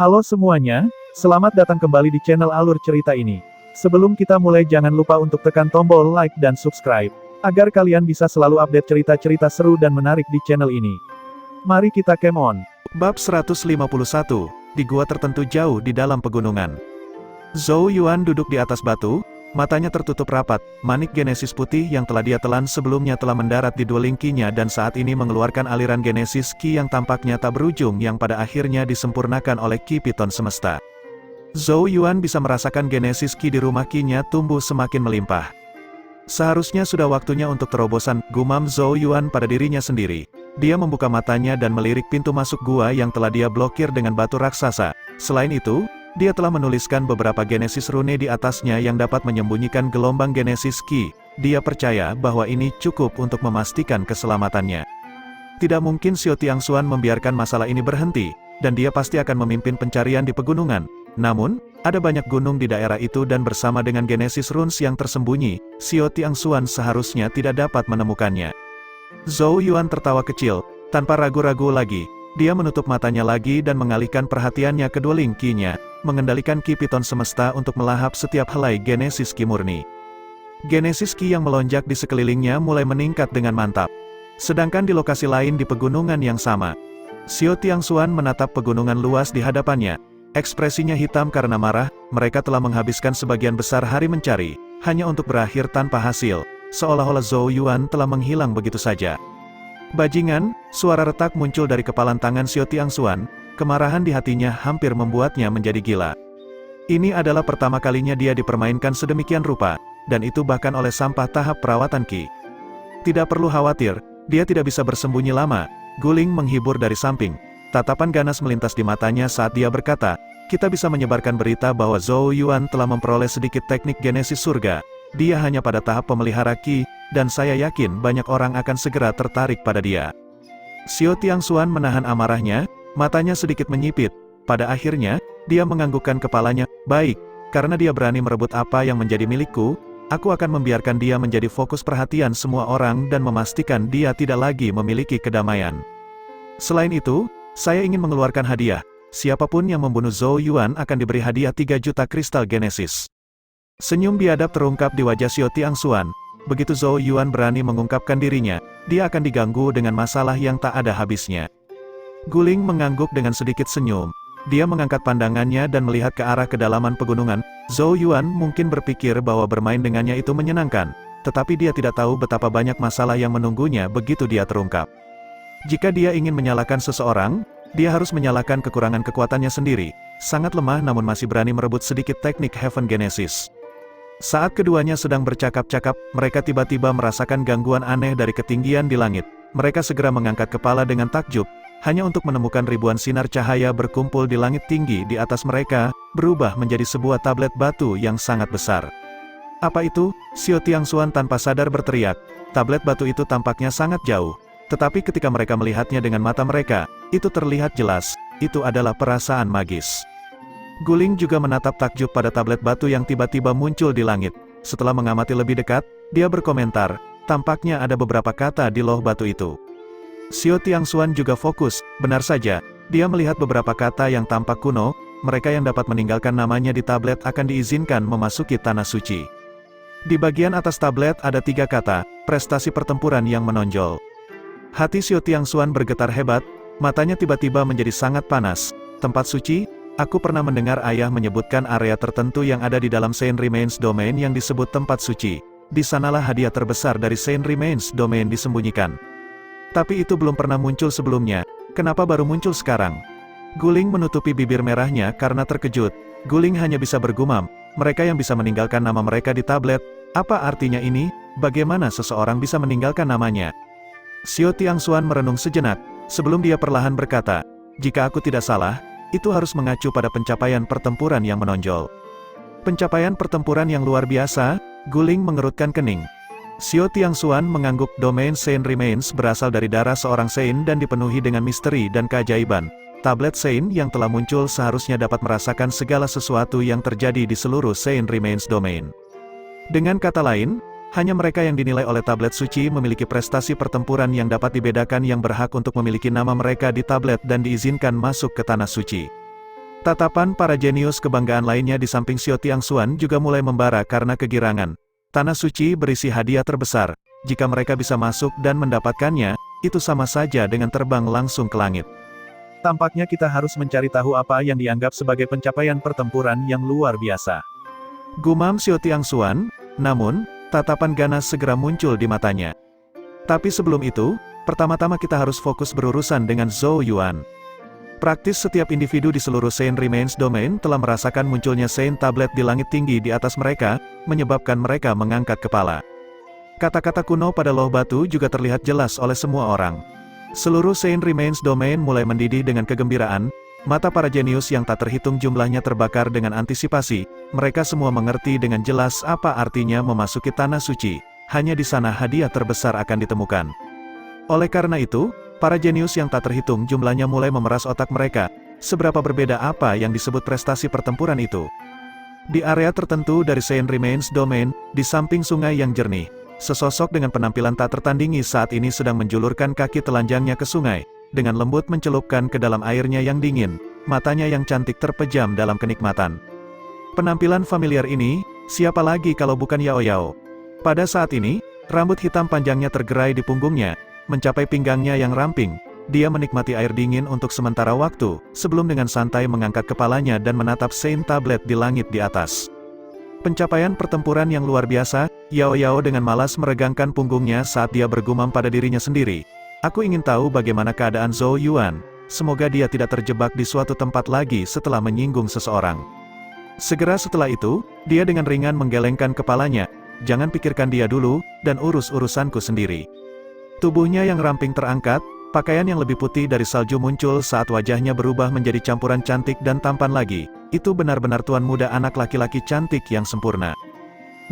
Halo semuanya, selamat datang kembali di channel Alur Cerita ini. Sebelum kita mulai jangan lupa untuk tekan tombol like dan subscribe, agar kalian bisa selalu update cerita-cerita seru dan menarik di channel ini. Mari kita game on. Bab 151, di gua tertentu jauh di dalam pegunungan. Zhou Yuan duduk di atas batu, matanya tertutup rapat. Manik Genesis putih yang telah dia telan sebelumnya telah mendarat di dueling Qi-nya dan saat ini mengeluarkan aliran Genesis Qi yang tampaknya tak berujung yang pada akhirnya disempurnakan oleh Qi Piton Semesta. Zhou Yuan bisa merasakan Genesis Qi di rumah Qi-nya tumbuh semakin melimpah. Seharusnya sudah waktunya untuk terobosan, gumam Zhou Yuan pada dirinya sendiri. Dia membuka matanya dan melirik pintu masuk gua yang telah dia blokir dengan batu raksasa. Selain itu, dia telah menuliskan beberapa Genesis rune di atasnya yang dapat menyembunyikan gelombang Genesis Qi. Dia percaya bahwa ini cukup untuk memastikan keselamatannya. Tidak mungkin Xiao Tiangxuan membiarkan masalah ini berhenti, dan dia pasti akan memimpin pencarian di pegunungan. Namun, ada banyak gunung di daerah itu dan bersama dengan Genesis Runes yang tersembunyi, Xiao Tiangxuan seharusnya tidak dapat menemukannya. Zhou Yuan tertawa kecil, tanpa ragu-ragu lagi. Dia menutup matanya lagi dan mengalihkan perhatiannya ke dueling Qi-nya, mengendalikan Qi Piton Semesta untuk melahap setiap helai Genesis Qi murni. Genesis Qi yang melonjak di sekelilingnya mulai meningkat dengan mantap. Sedangkan di lokasi lain di pegunungan yang sama, Xiao Tiangxuan menatap pegunungan luas di hadapannya. Ekspresinya hitam karena marah, mereka telah menghabiskan sebagian besar hari mencari, hanya untuk berakhir tanpa hasil, seolah-olah Zhou Yuan telah menghilang begitu saja. Bajingan, suara retak muncul dari kepalan tangan Xiao Tiangxuan, kemarahan di hatinya hampir membuatnya menjadi gila. Ini adalah pertama kalinya dia dipermainkan sedemikian rupa, dan itu bahkan oleh sampah tahap perawatan Qi. Tidak perlu khawatir, dia tidak bisa bersembunyi lama, Guling menghibur dari samping. Tatapan ganas melintas di matanya saat dia berkata, kita bisa menyebarkan berita bahwa Zhou Yuan telah memperoleh sedikit teknik Genesis surga. Dia hanya pada tahap pemelihara Qi, dan saya yakin banyak orang akan segera tertarik pada dia. Xiao Tiangxuan menahan amarahnya, matanya sedikit menyipit. Pada akhirnya, dia menganggukkan kepalanya, baik, karena dia berani merebut apa yang menjadi milikku, aku akan membiarkan dia menjadi fokus perhatian semua orang dan memastikan dia tidak lagi memiliki kedamaian. Selain itu, saya ingin mengeluarkan hadiah. Siapapun yang membunuh Zhou Yuan akan diberi hadiah 3 juta kristal Genesis. Senyum biadab terungkap di wajah Xiao Tiangxuan. Begitu Zhou Yuan berani mengungkapkan dirinya, dia akan diganggu dengan masalah yang tak ada habisnya. Guling mengangguk dengan sedikit senyum. Dia mengangkat pandangannya dan melihat ke arah kedalaman pegunungan. Zhou Yuan mungkin berpikir bahwa bermain dengannya itu menyenangkan, tetapi dia tidak tahu betapa banyak masalah yang menunggunya begitu dia terungkap. Jika dia ingin menyalahkan seseorang, dia harus menyalahkan kekurangan kekuatannya sendiri. Sangat lemah namun masih berani merebut sedikit teknik Heaven Genesis. Saat keduanya sedang bercakap-cakap, mereka tiba-tiba merasakan gangguan aneh dari ketinggian di langit. Mereka segera mengangkat kepala dengan takjub, hanya untuk menemukan ribuan sinar cahaya berkumpul di langit tinggi di atas mereka, berubah menjadi sebuah tablet batu yang sangat besar. Apa itu? Xiao Tiangxuan tanpa sadar berteriak. Tablet batu itu tampaknya sangat jauh. Tetapi ketika mereka melihatnya dengan mata mereka, itu terlihat jelas, itu adalah perasaan magis. Guling juga menatap takjub pada tablet batu yang tiba-tiba muncul di langit. Setelah mengamati lebih dekat, dia berkomentar, tampaknya ada beberapa kata di loh batu itu. Xiao Tiangxuan juga fokus, benar saja, dia melihat beberapa kata yang tampak kuno, mereka yang dapat meninggalkan namanya di tablet akan diizinkan memasuki tanah suci. Di bagian atas tablet ada 3 kata, prestasi pertempuran yang menonjol. Hati Xiao Tiangxuan bergetar hebat, matanya tiba-tiba menjadi sangat panas. Tempat suci? Aku pernah mendengar ayah menyebutkan area tertentu yang ada di dalam Saint Remains Domain yang disebut tempat suci. Di sanalah hadiah terbesar dari Saint Remains Domain disembunyikan. Tapi itu belum pernah muncul sebelumnya, kenapa baru muncul sekarang? Guling menutupi bibir merahnya karena terkejut. Guling hanya bisa bergumam, mereka yang bisa meninggalkan nama mereka di tablet, apa artinya ini? Bagaimana seseorang bisa meninggalkan namanya? Xiao Tiangxuan merenung sejenak, sebelum dia perlahan berkata, jika aku tidak salah, itu harus mengacu pada pencapaian pertempuran yang menonjol. Pencapaian pertempuran yang luar biasa, Guling mengerutkan kening. Xiao Tiangxuan mengangguk, domain Saint Remains berasal dari darah seorang Saint dan dipenuhi dengan misteri dan keajaiban. Tablet Saint yang telah muncul seharusnya dapat merasakan segala sesuatu yang terjadi di seluruh Saint Remains Domain. Dengan kata lain, hanya mereka yang dinilai oleh tablet suci memiliki prestasi pertempuran yang dapat dibedakan yang berhak untuk memiliki nama mereka di tablet dan diizinkan masuk ke tanah suci. Tatapan para jenius kebanggaan lainnya di samping Xiao Tiangxuan juga mulai membara karena kegirangan. Tanah suci berisi hadiah terbesar. Jika mereka bisa masuk dan mendapatkannya, itu sama saja dengan terbang langsung ke langit. Tampaknya kita harus mencari tahu apa yang dianggap sebagai pencapaian pertempuran yang luar biasa. Gumam Xiao Tiangxuan, namun, tatapan ganas segera muncul di matanya. Tapi sebelum itu, pertama-tama kita harus fokus berurusan dengan Zhou Yuan. Praktis setiap individu di seluruh Saint Remains Domain telah merasakan munculnya Saint Tablet di langit tinggi di atas mereka, menyebabkan mereka mengangkat kepala. Kata-kata kuno pada loh batu juga terlihat jelas oleh semua orang. Seluruh Saint Remains Domain mulai mendidih dengan kegembiraan, mata para jenius yang tak terhitung jumlahnya terbakar dengan antisipasi, mereka semua mengerti dengan jelas apa artinya memasuki tanah suci, hanya di sana hadiah terbesar akan ditemukan. Oleh karena itu, para jenius yang tak terhitung jumlahnya mulai memeras otak mereka, seberapa berbeda apa yang disebut prestasi pertempuran itu. Di area tertentu dari Saint Remains Domain, di samping sungai yang jernih, sesosok dengan penampilan tak tertandingi saat ini sedang menjulurkan kaki telanjangnya ke sungai, dengan lembut mencelupkan ke dalam airnya yang dingin, matanya yang cantik terpejam dalam kenikmatan. Penampilan familiar ini, siapa lagi kalau bukan Yao Yao? Pada saat ini, rambut hitam panjangnya tergerai di punggungnya, mencapai pinggangnya yang ramping. Dia menikmati air dingin untuk sementara waktu, sebelum dengan santai mengangkat kepalanya dan menatap Saint Tablet di langit di atas. Pencapaian pertempuran yang luar biasa, Yao Yao dengan malas meregangkan punggungnya saat dia bergumam pada dirinya sendiri. Aku ingin tahu bagaimana keadaan Zhou Yuan, semoga dia tidak terjebak di suatu tempat lagi setelah menyinggung seseorang. Segera setelah itu, dia dengan ringan menggelengkan kepalanya, jangan pikirkan dia dulu, dan urus urusanku sendiri. Tubuhnya yang ramping terangkat, pakaian yang lebih putih dari salju muncul saat wajahnya berubah menjadi campuran cantik dan tampan lagi. Itu benar-benar tuan muda anak laki-laki cantik yang sempurna.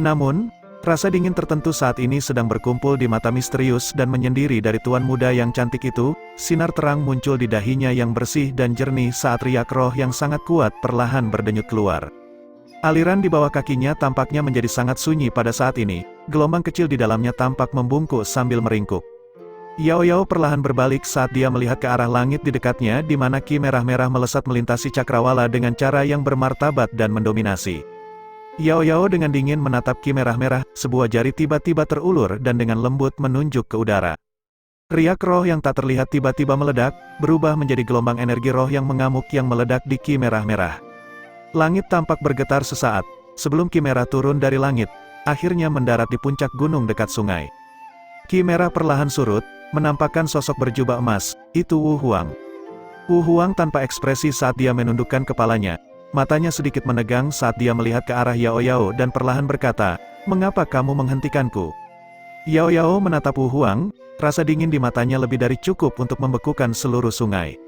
Namun, rasa dingin tertentu saat ini sedang berkumpul di mata misterius dan menyendiri dari tuan muda yang cantik itu. Sinar terang muncul di dahinya yang bersih dan jernih saat riak roh yang sangat kuat perlahan berdenyut keluar. Aliran di bawah kakinya tampaknya menjadi sangat sunyi pada saat ini. Gelombang kecil di dalamnya tampak membungkuk sambil meringkuk. Yao Yao perlahan berbalik saat dia melihat ke arah langit di dekatnya di mana ki merah-merah melesat melintasi cakrawala dengan cara yang bermartabat dan mendominasi. Yao Yao dengan dingin menatap ki merah-merah, sebuah jari tiba-tiba terulur dan dengan lembut menunjuk ke udara. Riak roh yang tak terlihat tiba-tiba meledak, berubah menjadi gelombang energi roh yang mengamuk yang meledak di ki merah-merah. Langit tampak bergetar sesaat, sebelum ki merah turun dari langit, akhirnya mendarat di puncak gunung dekat sungai. Ki merah perlahan surut, menampakkan sosok berjubah emas, itu Wu Huang. Wu Huang tanpa ekspresi saat dia menundukkan kepalanya, matanya sedikit menegang saat dia melihat ke arah Yao Yao dan perlahan berkata, "Mengapa kamu menghentikanku?" Yao Yao menatap Wu Huang, rasa dingin di matanya lebih dari cukup untuk membekukan seluruh sungai.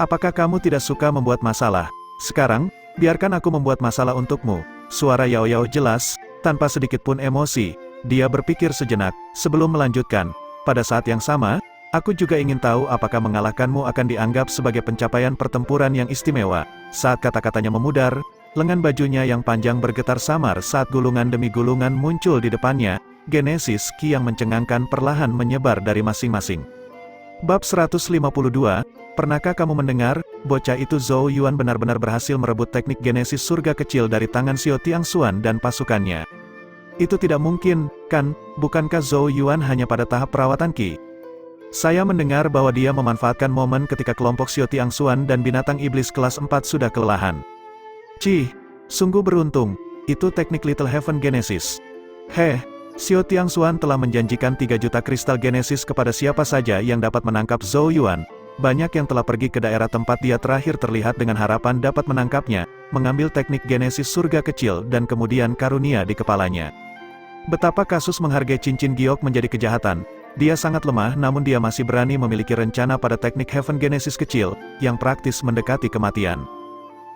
"Apakah kamu tidak suka membuat masalah? Sekarang, biarkan aku membuat masalah untukmu." Suara Yao Yao jelas, tanpa sedikit pun emosi. Dia berpikir sejenak, sebelum melanjutkan, "Pada saat yang sama, aku juga ingin tahu apakah mengalahkanmu akan dianggap sebagai pencapaian pertempuran yang istimewa." Saat kata-katanya memudar, lengan bajunya yang panjang bergetar samar saat gulungan demi gulungan muncul di depannya, genesis ki yang mencengangkan perlahan menyebar dari masing-masing. Bab 152, pernahkah kamu mendengar, bocah itu Zhou Yuan benar-benar berhasil merebut teknik genesis surga kecil dari tangan Xiao Tiangxuan dan pasukannya? Itu tidak mungkin, kan? Bukankah Zhou Yuan hanya pada tahap perawatan ki? Saya mendengar bahwa dia memanfaatkan momen ketika kelompok Xiao Tiangxuan dan binatang iblis kelas 4 sudah kelelahan. Cih, sungguh beruntung, itu teknik Little Heaven Genesis. Xiao Tiangxuan telah menjanjikan 3 juta kristal Genesis kepada siapa saja yang dapat menangkap Zhou Yuan. Banyak yang telah pergi ke daerah tempat dia terakhir terlihat dengan harapan dapat menangkapnya, mengambil teknik Genesis surga kecil dan kemudian karunia di kepalanya. Betapa kasus menghargai cincin giok menjadi kejahatan. Dia sangat lemah namun dia masih berani memiliki rencana pada teknik Heaven Genesis kecil, yang praktis mendekati kematian.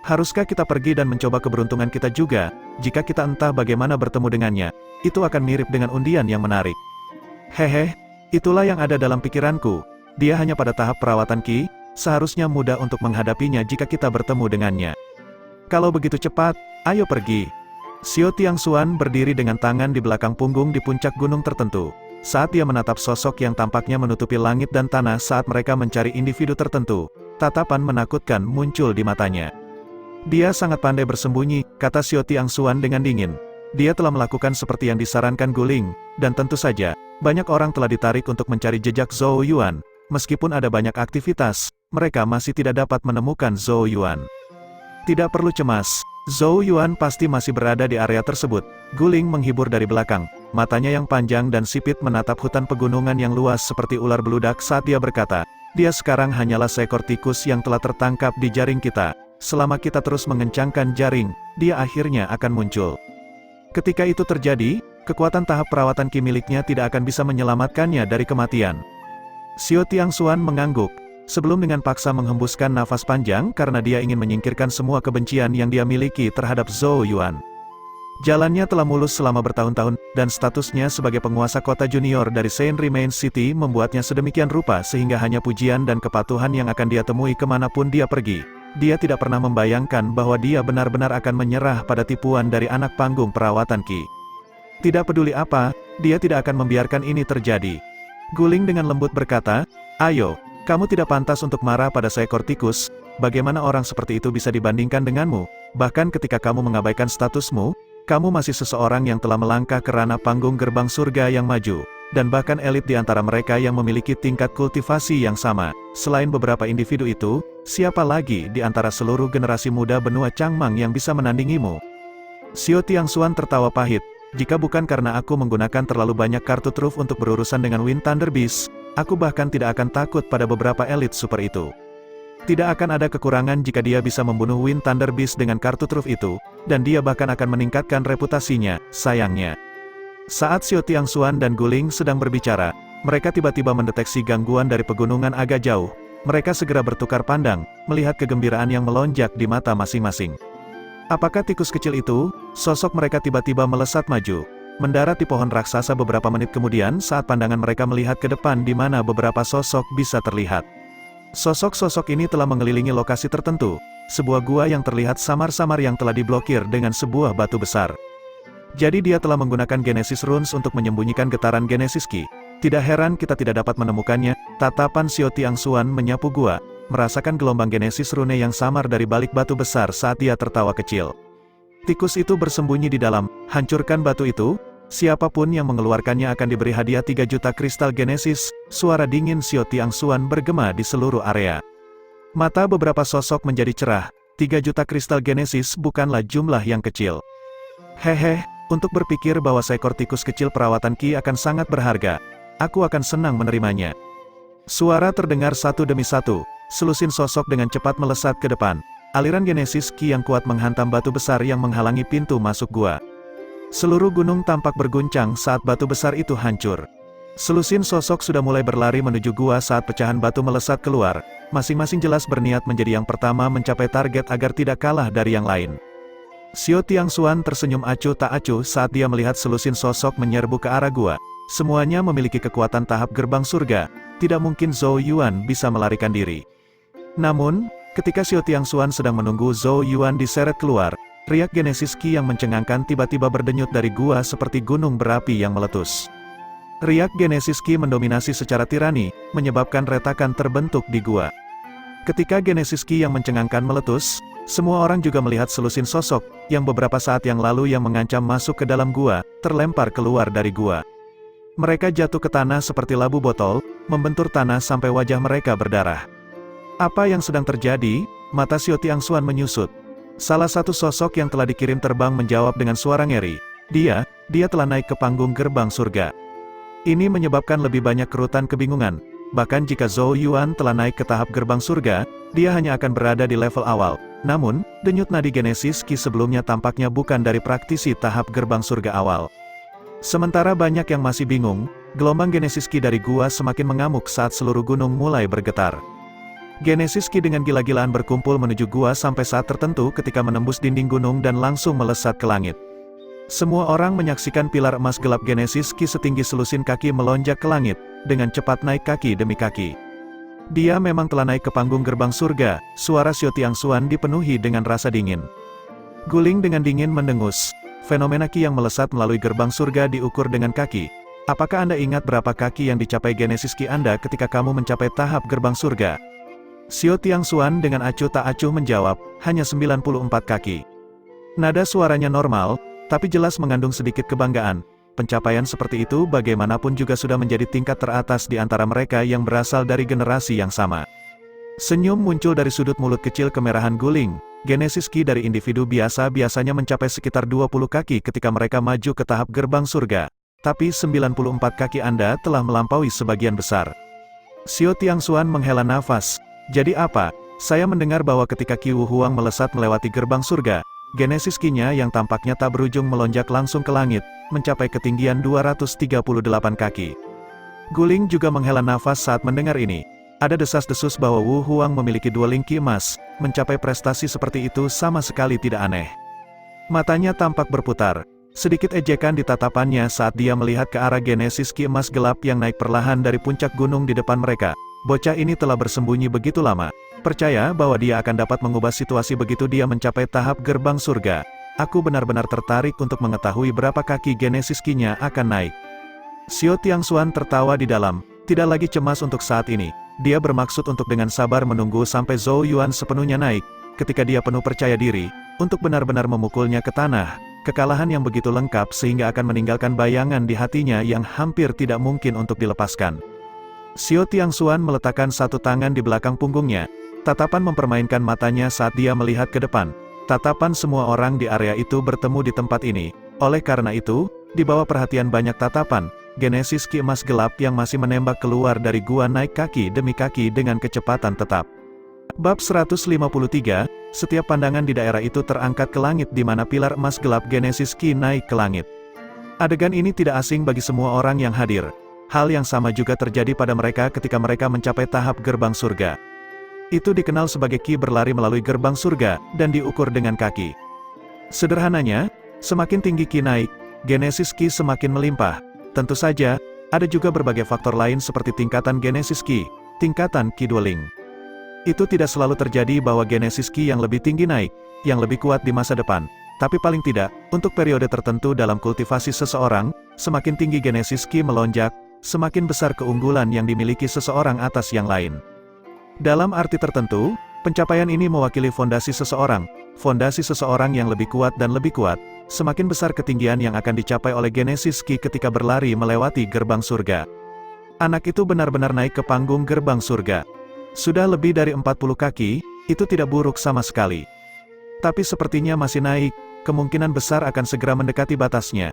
Haruskah kita pergi dan mencoba keberuntungan kita juga? Jika kita entah bagaimana bertemu dengannya, itu akan mirip dengan undian yang menarik. Itulah yang ada dalam pikiranku. Dia hanya pada tahap perawatan ki, seharusnya mudah untuk menghadapinya jika kita bertemu dengannya. Kalau begitu cepat, ayo pergi. Xiao Tiangxuan berdiri dengan tangan di belakang punggung di puncak gunung tertentu. Saat dia menatap sosok yang tampaknya menutupi langit dan tanah saat mereka mencari individu tertentu, tatapan menakutkan muncul di matanya. Dia sangat pandai bersembunyi, kata Xiao Tiangxuan dengan dingin. Dia telah melakukan seperti yang disarankan Guling, dan tentu saja, banyak orang telah ditarik untuk mencari jejak Zhou Yuan. Meskipun ada banyak aktivitas, mereka masih tidak dapat menemukan Zhou Yuan. Tidak perlu cemas, Zhou Yuan pasti masih berada di area tersebut. Guling menghibur dari belakang, matanya yang panjang dan sipit menatap hutan pegunungan yang luas seperti ular beludak saat dia berkata, dia sekarang hanyalah seekor tikus yang telah tertangkap di jaring kita. Selama kita terus mengencangkan jaring, dia akhirnya akan muncul. Ketika itu terjadi, kekuatan tahap perawatan ki miliknya tidak akan bisa menyelamatkannya dari kematian. Xiao Tiangxuan mengangguk, sebelum dengan paksa menghembuskan nafas panjang karena dia ingin menyingkirkan semua kebencian yang dia miliki terhadap Zhou Yuan. Jalannya telah mulus selama bertahun-tahun, dan statusnya sebagai penguasa kota junior dari Saint Remain City membuatnya sedemikian rupa sehingga hanya pujian dan kepatuhan yang akan dia temui kemanapun dia pergi. Dia tidak pernah membayangkan bahwa dia benar-benar akan menyerah pada tipuan dari anak panggung perawatan Ki. Tidak peduli apa, dia tidak akan membiarkan ini terjadi. Guling dengan lembut berkata, ayo, kamu tidak pantas untuk marah pada seekor tikus, bagaimana orang seperti itu bisa dibandingkan denganmu? Bahkan ketika kamu mengabaikan statusmu, kamu masih seseorang yang telah melangkah ke ranah panggung gerbang surga yang maju. Dan bahkan elit di antara mereka yang memiliki tingkat kultivasi yang sama. Selain beberapa individu itu, siapa lagi di antara seluruh generasi muda benua Changmang yang bisa menandingimu? Xiao Tiangxuan tertawa pahit, jika bukan karena aku menggunakan terlalu banyak kartu truf untuk berurusan dengan Wind Thunder Beast, aku bahkan tidak akan takut pada beberapa elit super itu. Tidak akan ada kekurangan jika dia bisa membunuh Wind Thunder Beast dengan kartu truf itu, dan dia bahkan akan meningkatkan reputasinya, sayangnya. Saat Xiao Tiangxuan dan Guling sedang berbicara, mereka tiba-tiba mendeteksi gangguan dari pegunungan agak jauh. Mereka segera bertukar pandang, melihat kegembiraan yang melonjak di mata masing-masing. Apakah tikus kecil itu? Sosok mereka tiba-tiba melesat maju, mendarat di pohon raksasa beberapa menit kemudian saat pandangan mereka melihat ke depan di mana beberapa sosok bisa terlihat. Sosok-sosok ini telah mengelilingi lokasi tertentu, sebuah gua yang terlihat samar-samar yang telah diblokir dengan sebuah batu besar. Jadi dia telah menggunakan Genesis Runes untuk menyembunyikan getaran Genesis Ki. Tidak heran kita tidak dapat menemukannya. Tatapan Xiao Tiangxuan menyapu gua, merasakan gelombang Genesis Rune yang samar dari balik batu besar saat dia tertawa kecil. Tikus itu bersembunyi di dalam, hancurkan batu itu, siapapun yang mengeluarkannya akan diberi hadiah 3 juta kristal Genesis. Suara dingin Xiao Tiangxuan bergema di seluruh area. Mata beberapa sosok menjadi cerah, 3 juta kristal Genesis bukanlah jumlah yang kecil. Hehe, untuk berpikir bahwa seekor tikus kecil perawatan Ki akan sangat berharga, aku akan senang menerimanya. Suara terdengar satu demi satu, selusin sosok dengan cepat melesat ke depan. Aliran Genesis Ki yang kuat menghantam batu besar yang menghalangi pintu masuk gua. Seluruh gunung tampak berguncang saat batu besar itu hancur. Selusin sosok sudah mulai berlari menuju gua saat pecahan batu melesat keluar. Masing-masing jelas berniat menjadi yang pertama mencapai target agar tidak kalah dari yang lain. Xiao Tiangxuan tersenyum acuh tak acuh saat dia melihat selusin sosok menyerbu ke arah gua. Semuanya memiliki kekuatan tahap gerbang surga, tidak mungkin Zhou Yuan bisa melarikan diri. Namun, ketika Xiao Tiangxuan sedang menunggu Zhou Yuan diseret keluar, riak Genesis Ki yang mencengangkan tiba-tiba berdenyut dari gua seperti gunung berapi yang meletus. Riak Genesis Ki mendominasi secara tirani, menyebabkan retakan terbentuk di gua. Ketika Genesis Ki yang mencengangkan meletus, semua orang juga melihat selusin sosok, yang beberapa saat yang lalu yang mengancam masuk ke dalam gua, terlempar keluar dari gua. Mereka jatuh ke tanah seperti labu botol, membentur tanah sampai wajah mereka berdarah. Apa yang sedang terjadi? Mata Xiao Tiangxuan menyusut. Salah satu sosok yang telah dikirim terbang menjawab dengan suara ngeri. Dia telah naik ke panggung gerbang surga. Ini menyebabkan lebih banyak kerutan kebingungan. Bahkan jika Zhou Yuan telah naik ke tahap gerbang surga, dia hanya akan berada di level awal. Namun, denyut nadi Genesis Ki sebelumnya tampaknya bukan dari praktisi tahap gerbang surga awal. Sementara banyak yang masih bingung, gelombang Genesis Ki dari gua semakin mengamuk saat seluruh gunung mulai bergetar. Genesis Ki dengan gila-gilaan berkumpul menuju gua sampai saat tertentu ketika menembus dinding gunung dan langsung melesat ke langit. Semua orang menyaksikan pilar emas gelap Genesis Ki setinggi selusin kaki melonjak ke langit, dengan cepat naik kaki demi kaki. Dia memang telah naik ke panggung gerbang surga. Suara Xiao Tiangxuan dipenuhi dengan rasa dingin. Guling dengan dingin mendengus. Fenomena Ki yang melesat melalui gerbang surga diukur dengan kaki. Apakah Anda ingat berapa kaki yang dicapai Genesis Ki Anda ketika kamu mencapai tahap gerbang surga? Xiao Tiangxuan dengan acuh tak acuh menjawab, hanya 94 kaki. Nada suaranya normal, tapi jelas mengandung sedikit kebanggaan. Pencapaian seperti itu bagaimanapun juga sudah menjadi tingkat teratas di antara mereka yang berasal dari generasi yang sama. Senyum muncul dari sudut mulut kecil kemerahan Guling. Genesis Ki dari individu biasa biasanya mencapai sekitar 20 kaki ketika mereka maju ke tahap gerbang surga. Tapi 94 kaki Anda telah melampaui sebagian besar. Xiao Tiangxuan menghela nafas. Jadi apa? Saya mendengar bahwa ketika Qi Wu Huang melesat melewati gerbang surga, Genesis Ki-nya yang tampaknya tak berujung melonjak langsung ke langit, mencapai ketinggian 238 kaki. Guling juga menghela nafas saat mendengar ini. Ada desas-desus bahwa Wu Huang memiliki dua lingki emas, mencapai prestasi seperti itu sama sekali tidak aneh. Matanya tampak berputar. Sedikit ejekan di tatapannya saat dia melihat ke arah Genesis Ki emas gelap yang naik perlahan dari puncak gunung di depan mereka. Bocah ini telah bersembunyi begitu lama. Percaya bahwa dia akan dapat mengubah situasi begitu dia mencapai tahap gerbang surga. Aku benar-benar tertarik untuk mengetahui berapa kaki Genesis Ki-nya akan naik. Xiao Tiangxuan tertawa di dalam, tidak lagi cemas untuk saat ini. Dia bermaksud untuk dengan sabar menunggu sampai Zhou Yuan sepenuhnya naik, ketika dia penuh percaya diri, untuk benar-benar memukulnya ke tanah. Kekalahan yang begitu lengkap sehingga akan meninggalkan bayangan di hatinya yang hampir tidak mungkin untuk dilepaskan. Xiao Tiangxuan meletakkan satu tangan di belakang punggungnya. Tatapan mempermainkan matanya saat dia melihat ke depan. Tatapan semua orang di area itu bertemu di tempat ini. Oleh karena itu, di bawah perhatian banyak tatapan, Genesis Ki emas gelap yang masih menembak keluar dari gua naik kaki demi kaki dengan kecepatan tetap. Bab 153, setiap pandangan di daerah itu terangkat ke langit di mana pilar emas gelap Genesis Ki naik ke langit. Adegan ini tidak asing bagi semua orang yang hadir. Hal yang sama juga terjadi pada mereka ketika mereka mencapai tahap gerbang surga. Itu dikenal sebagai Ki berlari melalui gerbang surga, dan diukur dengan kaki. Sederhananya, semakin tinggi Ki naik, Genesis Ki semakin melimpah. Tentu saja, ada juga berbagai faktor lain seperti tingkatan Genesis Ki, tingkatan Ki Dwelling. Itu tidak selalu terjadi bahwa Genesis Ki yang lebih tinggi naik, yang lebih kuat di masa depan. Tapi paling tidak, untuk periode tertentu dalam kultivasi seseorang, semakin tinggi Genesis Ki melonjak, semakin besar keunggulan yang dimiliki seseorang atas yang lain. Dalam arti tertentu, pencapaian ini mewakili fondasi seseorang. Fondasi seseorang yang lebih kuat dan lebih kuat, semakin besar ketinggian yang akan dicapai oleh Genesis Ki ketika berlari melewati gerbang surga. Anak itu benar-benar naik ke panggung gerbang surga. Sudah lebih dari 40 kaki, itu tidak buruk sama sekali. Tapi sepertinya masih naik, kemungkinan besar akan segera mendekati batasnya.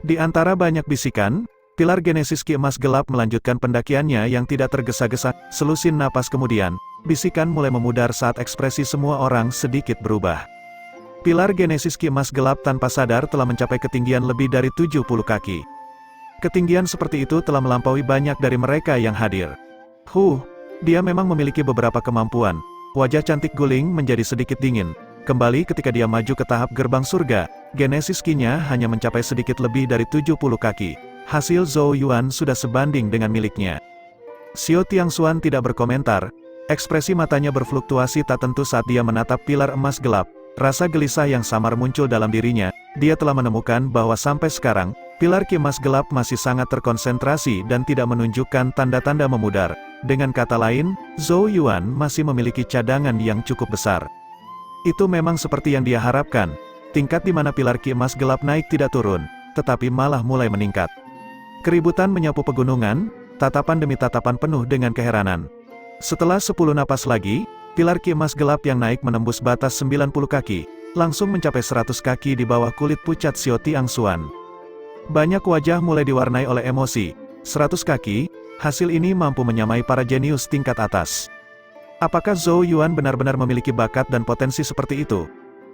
Di antara banyak bisikan, pilar Genesis Ki emas gelap melanjutkan pendakiannya yang tidak tergesa-gesa. Selusin napas kemudian, bisikan mulai memudar saat ekspresi semua orang sedikit berubah. Pilar Genesis Ki emas gelap tanpa sadar telah mencapai ketinggian lebih dari 70 kaki. Ketinggian seperti itu telah melampaui banyak dari mereka yang hadir. Dia memang memiliki beberapa kemampuan. Wajah cantik Guling menjadi sedikit dingin. Kembali ketika dia maju ke tahap gerbang surga, Genesis Ki-nya hanya mencapai sedikit lebih dari 70 kaki. Hasil Zhou Yuan sudah sebanding dengan miliknya. Xiao Tiangxuan tidak berkomentar. Ekspresi matanya berfluktuasi tak tentu saat dia menatap pilar emas gelap. Rasa gelisah yang samar muncul dalam dirinya. Dia telah menemukan bahwa sampai sekarang, pilar Ki emas gelap masih sangat terkonsentrasi dan tidak menunjukkan tanda-tanda memudar. Dengan kata lain, Zhou Yuan masih memiliki cadangan yang cukup besar. Itu memang seperti yang dia harapkan. Tingkat di mana pilar Ki emas gelap naik tidak turun, tetapi malah mulai meningkat. Keributan menyapu pegunungan, tatapan demi tatapan penuh dengan keheranan. Setelah 10 napas lagi, pilar Ki emas gelap yang naik menembus batas 90 kaki, langsung mencapai 100 kaki di bawah kulit pucat Xiao Tiangxuan. Banyak wajah mulai diwarnai oleh emosi. 100 kaki, hasil ini mampu menyamai para jenius tingkat atas. Apakah Zhou Yuan benar-benar memiliki bakat dan potensi seperti itu?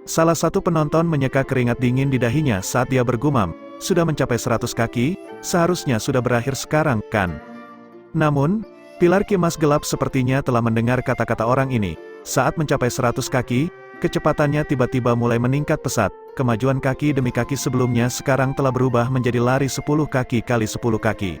Salah satu penonton menyeka keringat dingin di dahinya saat dia bergumam, sudah mencapai 100 kaki, seharusnya sudah berakhir sekarang, kan? Namun, pilar Ki emas gelap sepertinya telah mendengar kata-kata orang ini. Saat mencapai 100 kaki, kecepatannya tiba-tiba mulai meningkat pesat. Kemajuan kaki demi kaki sebelumnya sekarang telah berubah menjadi lari 10 kaki kali 10 kaki.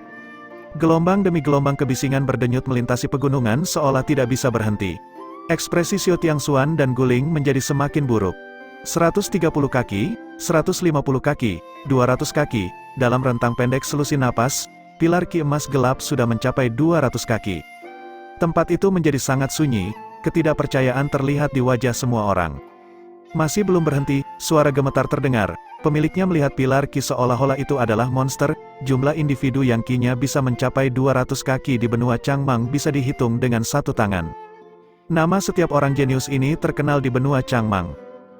Gelombang demi gelombang kebisingan berdenyut melintasi pegunungan seolah tidak bisa berhenti. Ekspresi Xiao Tiangxuan dan Guling menjadi semakin buruk. 130 kaki, 150 kaki, 200 kaki, dalam rentang pendek selusin napas, pilar Ki emas gelap sudah mencapai 200 kaki. Tempat itu menjadi sangat sunyi, ketidakpercayaan terlihat di wajah semua orang. Masih belum berhenti, suara gemetar terdengar. Pemiliknya melihat pilar Qi seolah-olah itu adalah monster. Jumlah individu yang Qi-nya bisa mencapai 200 kaki di benua Changmang bisa dihitung dengan satu tangan. Nama setiap orang jenius ini terkenal di benua Changmang.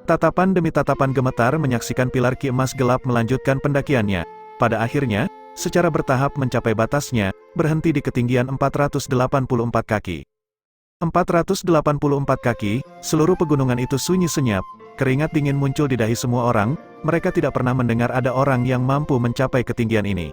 Tatapan demi tatapan gemetar menyaksikan pilar Qi emas gelap melanjutkan pendakiannya. Pada akhirnya, secara bertahap mencapai batasnya, berhenti di ketinggian 484 kaki. 484 kaki, seluruh pegunungan itu sunyi senyap, keringat dingin muncul di dahi semua orang, mereka tidak pernah mendengar ada orang yang mampu mencapai ketinggian ini.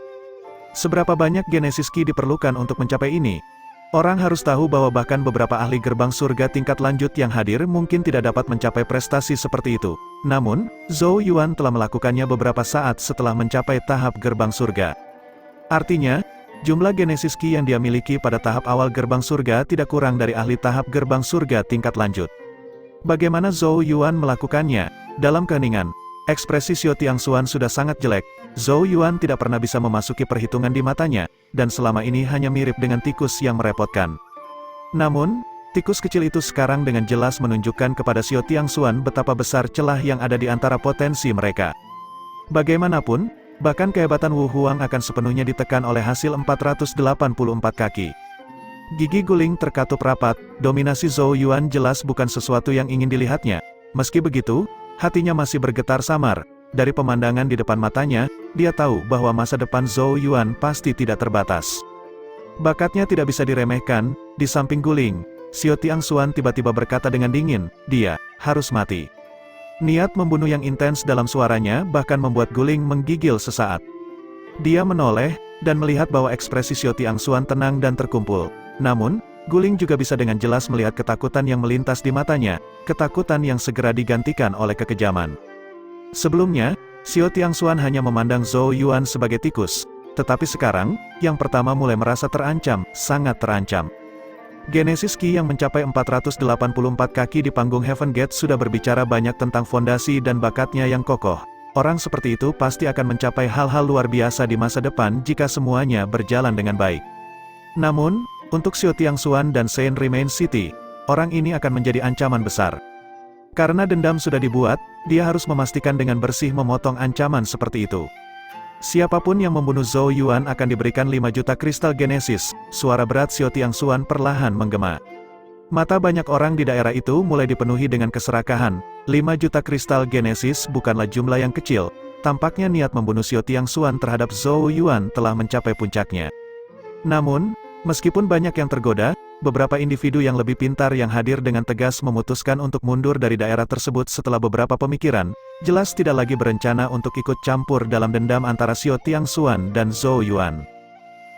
Seberapa banyak Genesis Qi diperlukan untuk mencapai ini? Orang harus tahu bahwa bahkan beberapa ahli gerbang surga tingkat lanjut yang hadir mungkin tidak dapat mencapai prestasi seperti itu. Namun, Zhou Yuan telah melakukannya beberapa saat setelah mencapai tahap gerbang surga. Artinya, jumlah Genesis Qi yang dia miliki pada tahap awal gerbang surga tidak kurang dari ahli tahap gerbang surga tingkat lanjut. Bagaimana Zhou Yuan melakukannya? Dalam keheningan, ekspresi Xiao Tiangxuan sudah sangat jelek. Zhou Yuan tidak pernah bisa memasuki perhitungan di matanya, dan selama ini hanya mirip dengan tikus yang merepotkan. Namun, tikus kecil itu sekarang dengan jelas menunjukkan kepada Xiao Tiangxuan betapa besar celah yang ada di antara potensi mereka. Bagaimanapun, bahkan kehebatan Wu Huang akan sepenuhnya ditekan oleh hasil 484 kaki. Gigi guling terkatup rapat, dominasi Zhou Yuan jelas bukan sesuatu yang ingin dilihatnya. Meski begitu, hatinya masih bergetar samar. Dari pemandangan di depan matanya, dia tahu bahwa masa depan Zhou Yuan pasti tidak terbatas. Bakatnya tidak bisa diremehkan. Di samping guling, Xiao Tiangxuan tiba-tiba berkata dengan dingin, dia harus mati. Niat membunuh yang intens dalam suaranya bahkan membuat guling menggigil sesaat. Dia menoleh, dan melihat bahwa ekspresi Xiao Tiangxuan tenang dan terkumpul. Namun, guling juga bisa dengan jelas melihat ketakutan yang melintas di matanya, ketakutan yang segera digantikan oleh kekejaman. Sebelumnya, Xiao Tiangxuan hanya memandang Zhou Yuan sebagai tikus, tetapi sekarang, yang pertama mulai merasa terancam, sangat terancam. Genesis Qi yang mencapai 484 kaki di panggung Heaven Gate sudah berbicara banyak tentang fondasi dan bakatnya yang kokoh. Orang seperti itu pasti akan mencapai hal-hal luar biasa di masa depan jika semuanya berjalan dengan baik. Namun, untuk Xiao Tiangxuan dan Saint Remain City, orang ini akan menjadi ancaman besar. Karena dendam sudah dibuat, dia harus memastikan dengan bersih memotong ancaman seperti itu. Siapapun yang membunuh Zhou Yuan akan diberikan 5 juta kristal Genesis. Suara berat Xiao Tiangxuan perlahan menggema. Mata banyak orang di daerah itu mulai dipenuhi dengan keserakahan. 5 juta kristal Genesis bukanlah jumlah yang kecil. Tampaknya niat membunuh Xiao Tiangxuan terhadap Zhou Yuan telah mencapai puncaknya. Namun, meskipun banyak yang tergoda, beberapa individu yang lebih pintar yang hadir dengan tegas memutuskan untuk mundur dari daerah tersebut setelah beberapa pemikiran, jelas tidak lagi berencana untuk ikut campur dalam dendam antara Xiao Tiangxuan dan Zhou Yuan.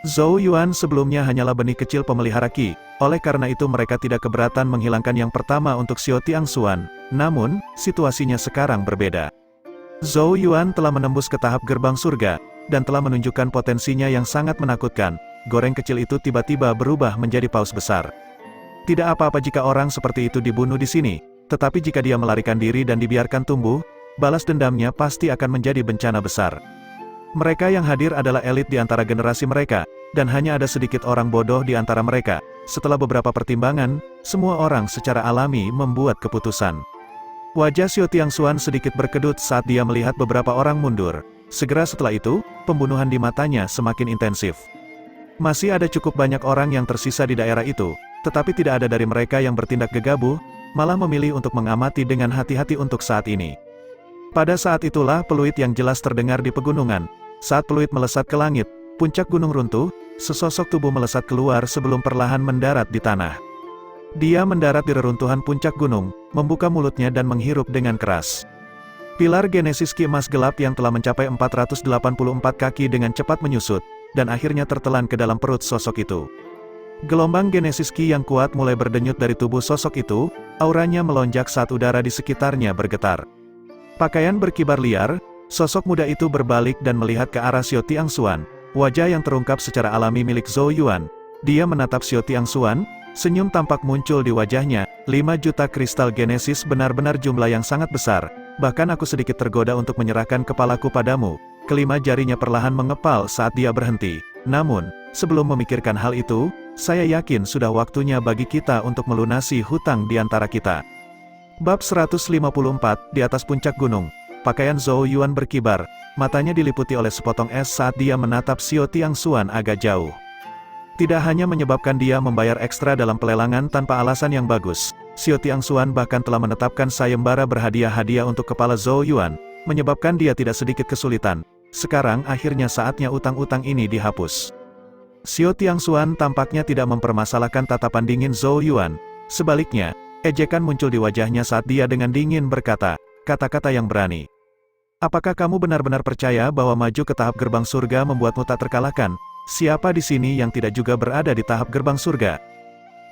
Zhou Yuan sebelumnya hanyalah benih kecil pemelihara Qi, oleh karena itu mereka tidak keberatan menghilangkan yang pertama untuk Xiao Tiangxuan, namun, situasinya sekarang berbeda. Zhou Yuan telah menembus ke tahap gerbang surga, dan telah menunjukkan potensinya yang sangat menakutkan. Goreng kecil itu tiba-tiba berubah menjadi paus besar. Tidak apa-apa jika orang seperti itu dibunuh di sini, tetapi jika dia melarikan diri dan dibiarkan tumbuh, balas dendamnya pasti akan menjadi bencana besar. Mereka yang hadir adalah elit di antara generasi mereka, dan hanya ada sedikit orang bodoh di antara mereka. Setelah beberapa pertimbangan, semua orang secara alami membuat keputusan. Wajah Xiao Tiangxuan sedikit berkedut saat dia melihat beberapa orang mundur. Segera setelah itu, pembunuhan di matanya semakin intensif. Masih ada cukup banyak orang yang tersisa di daerah itu, tetapi tidak ada dari mereka yang bertindak gegabah, malah memilih untuk mengamati dengan hati-hati untuk saat ini. Pada saat itulah peluit yang jelas terdengar di pegunungan. Saat peluit melesat ke langit, puncak gunung runtuh, sesosok tubuh melesat keluar sebelum perlahan mendarat di tanah. Dia mendarat di reruntuhan puncak gunung, membuka mulutnya dan menghirup dengan keras. Pilar Genesis Qi emas gelap yang telah mencapai 484 kaki dengan cepat menyusut, dan akhirnya tertelan ke dalam perut sosok itu. Gelombang Genesis Qi yang kuat mulai berdenyut dari tubuh sosok itu, auranya melonjak saat udara di sekitarnya bergetar. Pakaian berkibar liar, sosok muda itu berbalik dan melihat ke arah Xiao Tiangxuan, wajah yang terungkap secara alami milik Zhou Yuan. Dia menatap Xiao Tiangxuan, senyum tampak muncul di wajahnya. 5 juta kristal Genesis benar-benar jumlah yang sangat besar, bahkan aku sedikit tergoda untuk menyerahkan kepalaku padamu. Kelima jarinya perlahan mengepal saat dia berhenti. Namun, sebelum memikirkan hal itu, Saya yakin sudah waktunya bagi kita untuk melunasi hutang di antara kita. Bab 154, di atas puncak gunung. Pakaian Zhou Yuan berkibar, matanya diliputi oleh sepotong es saat dia menatap Xiao Tiangxuan agak jauh. Tidak hanya menyebabkan dia membayar ekstra dalam pelelangan tanpa alasan yang bagus, Xiao Tiangxuan bahkan telah menetapkan sayembara berhadiah-hadiah untuk kepala Zhou Yuan, menyebabkan dia tidak sedikit kesulitan. Sekarang akhirnya saatnya utang-utang ini dihapus. Xiao Tiangxuan tampaknya tidak mempermasalahkan tatapan dingin Zhou Yuan. Sebaliknya, ejekan muncul di wajahnya saat dia dengan dingin berkata, kata-kata yang berani. Apakah kamu benar-benar percaya bahwa maju ke tahap gerbang surga membuatmu tak terkalahkan? Siapa di sini yang tidak juga berada di tahap gerbang surga?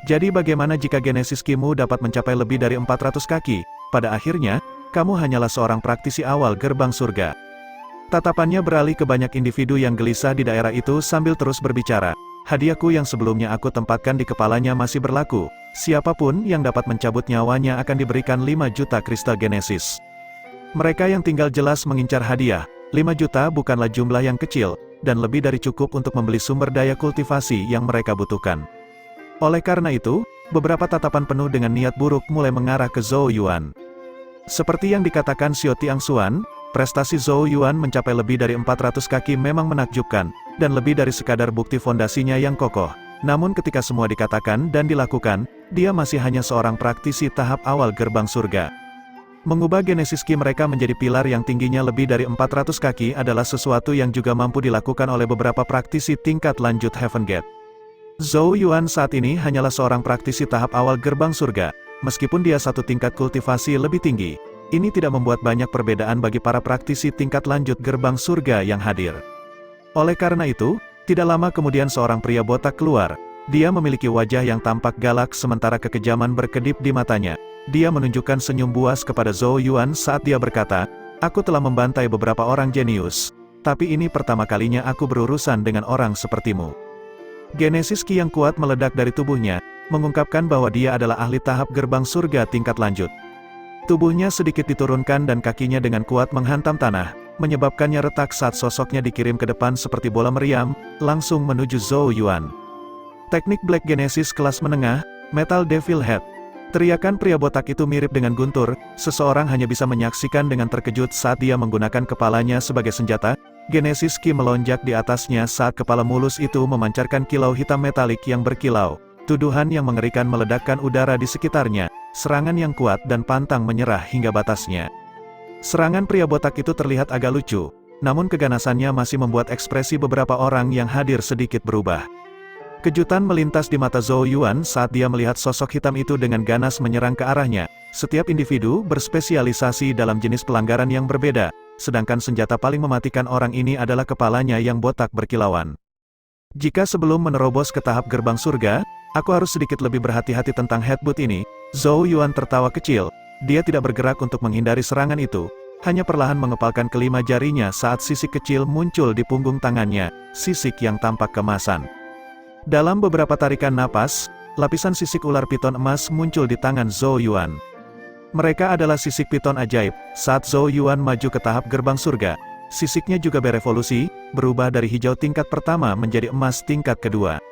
Jadi bagaimana jika Genesis Ki-mu dapat mencapai lebih dari 400 kaki? Pada akhirnya, kamu hanyalah seorang praktisi awal gerbang surga. Tatapannya beralih ke banyak individu yang gelisah di daerah itu sambil terus berbicara. Hadiahku yang sebelumnya aku tempatkan di kepalanya masih berlaku. Siapapun yang dapat mencabut nyawanya akan diberikan 5 juta kristal Genesis. Mereka yang tinggal jelas mengincar hadiah. 5 juta bukanlah jumlah yang kecil, dan lebih dari cukup untuk membeli sumber daya kultivasi yang mereka butuhkan. Oleh karena itu, beberapa tatapan penuh dengan niat buruk mulai mengarah ke Zhou Yuan. Seperti yang dikatakan Xiao Tiangxuan, prestasi Zhou Yuan mencapai lebih dari 400 kaki memang menakjubkan, dan lebih dari sekadar bukti fondasinya yang kokoh. Namun ketika semua dikatakan dan dilakukan, dia masih hanya seorang praktisi tahap awal gerbang surga. Mengubah Genesis Ki mereka menjadi pilar yang tingginya lebih dari 400 kaki adalah sesuatu yang juga mampu dilakukan oleh beberapa praktisi tingkat lanjut Heaven Gate. Zhou Yuan saat ini hanyalah seorang praktisi tahap awal gerbang surga, meskipun dia satu tingkat kultivasi lebih tinggi. Ini tidak membuat banyak perbedaan bagi para praktisi tingkat lanjut gerbang surga yang hadir. Oleh karena itu, tidak lama kemudian seorang pria botak keluar. Dia memiliki wajah yang tampak galak sementara kekejaman berkedip di matanya. Dia menunjukkan senyum buas kepada Zhou Yuan saat dia berkata, aku telah membantai beberapa orang jenius, tapi ini pertama kalinya aku berurusan dengan orang sepertimu. Genesis Ki yang kuat meledak dari tubuhnya, mengungkapkan bahwa dia adalah ahli tahap gerbang surga tingkat lanjut. Tubuhnya sedikit diturunkan dan kakinya dengan kuat menghantam tanah, menyebabkannya retak saat sosoknya dikirim ke depan seperti bola meriam, langsung menuju Zhou Yuan. Teknik Black Genesis kelas menengah, Metal Devil Head. Teriakan pria botak itu mirip dengan guntur, seseorang hanya bisa menyaksikan dengan terkejut saat dia menggunakan kepalanya sebagai senjata. Genesis Ki melonjak di atasnya saat kepala mulus itu memancarkan kilau hitam metalik yang berkilau. Tuduhan yang mengerikan meledakkan udara di sekitarnya, serangan yang kuat dan pantang menyerah hingga batasnya. Serangan pria botak itu terlihat agak lucu, namun keganasannya masih membuat ekspresi beberapa orang yang hadir sedikit berubah. Kejutan melintas di mata Zhou Yuan saat dia melihat sosok hitam itu dengan ganas menyerang ke arahnya. Setiap individu berspesialisasi dalam jenis pelanggaran yang berbeda, sedangkan senjata paling mematikan orang ini adalah kepalanya yang botak berkilauan. Jika sebelum menerobos ke tahap gerbang surga, aku harus sedikit lebih berhati-hati tentang headbutt ini. Zhou Yuan tertawa kecil. Dia tidak bergerak untuk menghindari serangan itu, hanya perlahan mengepalkan kelima jarinya saat sisik kecil muncul di punggung tangannya, sisik yang tampak kemasan. Dalam beberapa tarikan napas, lapisan sisik ular piton emas muncul di tangan Zhou Yuan. Mereka adalah sisik piton ajaib. Saat Zhou Yuan maju ke tahap gerbang surga, sisiknya juga berevolusi, berubah dari hijau tingkat pertama menjadi emas tingkat kedua.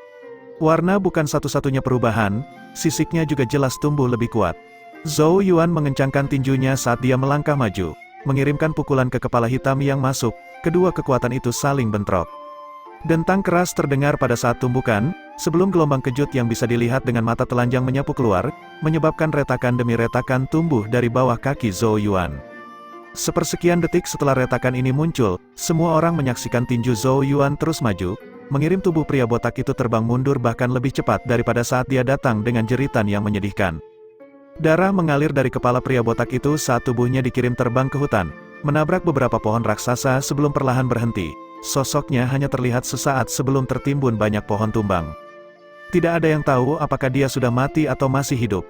Warna bukan satu-satunya perubahan, sisiknya juga jelas tumbuh lebih kuat. Zhou Yuan mengencangkan tinjunya saat dia melangkah maju, mengirimkan pukulan ke kepala hitam yang masuk. Kedua kekuatan itu saling bentrok. Dentang keras terdengar pada saat tumbukan, sebelum gelombang kejut yang bisa dilihat dengan mata telanjang menyapu keluar, menyebabkan retakan demi retakan tumbuh dari bawah kaki Zhou Yuan. Sepersekian detik setelah retakan ini muncul, semua orang menyaksikan tinju Zhou Yuan terus maju, mengirim tubuh pria botak itu terbang mundur bahkan lebih cepat daripada saat dia datang dengan jeritan yang menyedihkan. Darah mengalir dari kepala pria botak itu saat tubuhnya dikirim terbang ke hutan, menabrak beberapa pohon raksasa sebelum perlahan berhenti. Sosoknya hanya terlihat sesaat sebelum tertimbun banyak pohon tumbang. Tidak ada yang tahu apakah dia sudah mati atau masih hidup.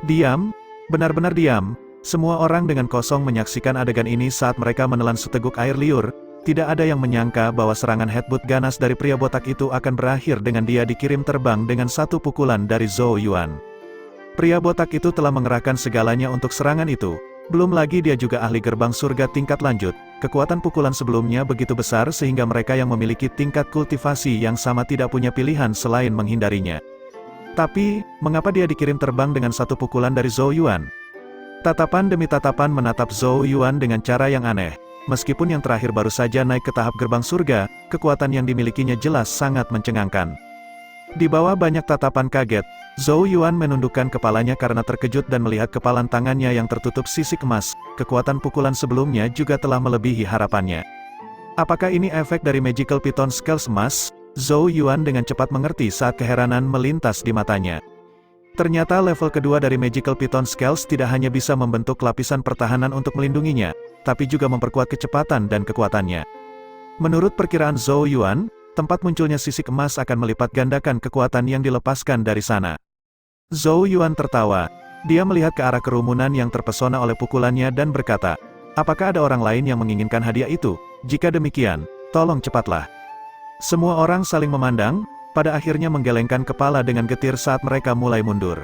Diam, benar-benar diam. Semua orang dengan kosong menyaksikan adegan ini saat mereka menelan seteguk air liur. Tidak ada yang menyangka bahwa serangan headbutt ganas dari pria botak itu akan berakhir dengan dia dikirim terbang dengan satu pukulan dari Zhou Yuan. Pria botak itu telah mengerahkan segalanya untuk serangan itu. Belum lagi dia juga ahli gerbang surga tingkat lanjut. kekuatan pukulan sebelumnya begitu besar sehingga mereka yang memiliki tingkat kultivasi yang sama tidak punya pilihan selain menghindarinya. Tapi, mengapa dia dikirim terbang dengan satu pukulan dari Zhou Yuan? Tatapan demi tatapan menatap Zhou Yuan dengan cara yang aneh. Meskipun yang terakhir baru saja naik ke tahap gerbang surga, kekuatan yang dimilikinya jelas sangat mencengangkan. Di bawah banyak tatapan kaget, Zhou Yuan menundukkan kepalanya karena terkejut dan melihat kepalan tangannya yang tertutup sisik emas. Kekuatan pukulan sebelumnya juga telah melebihi harapannya. Apakah ini efek dari Magical Python Scales emas? Zhou Yuan dengan cepat mengerti saat keheranan melintas di matanya. Ternyata level kedua dari Magical Python Scales tidak hanya bisa membentuk lapisan pertahanan untuk melindunginya, tapi juga memperkuat kecepatan dan kekuatannya. Menurut perkiraan Zhou Yuan, tempat munculnya sisik emas akan melipat gandakan kekuatan yang dilepaskan dari sana. Zhou Yuan tertawa. Dia melihat ke arah kerumunan yang terpesona oleh pukulannya dan berkata, "Apakah ada orang lain yang menginginkan hadiah itu? Jika demikian, tolong cepatlah." Semua orang saling memandang, pada akhirnya menggelengkan kepala dengan getir saat mereka mulai mundur.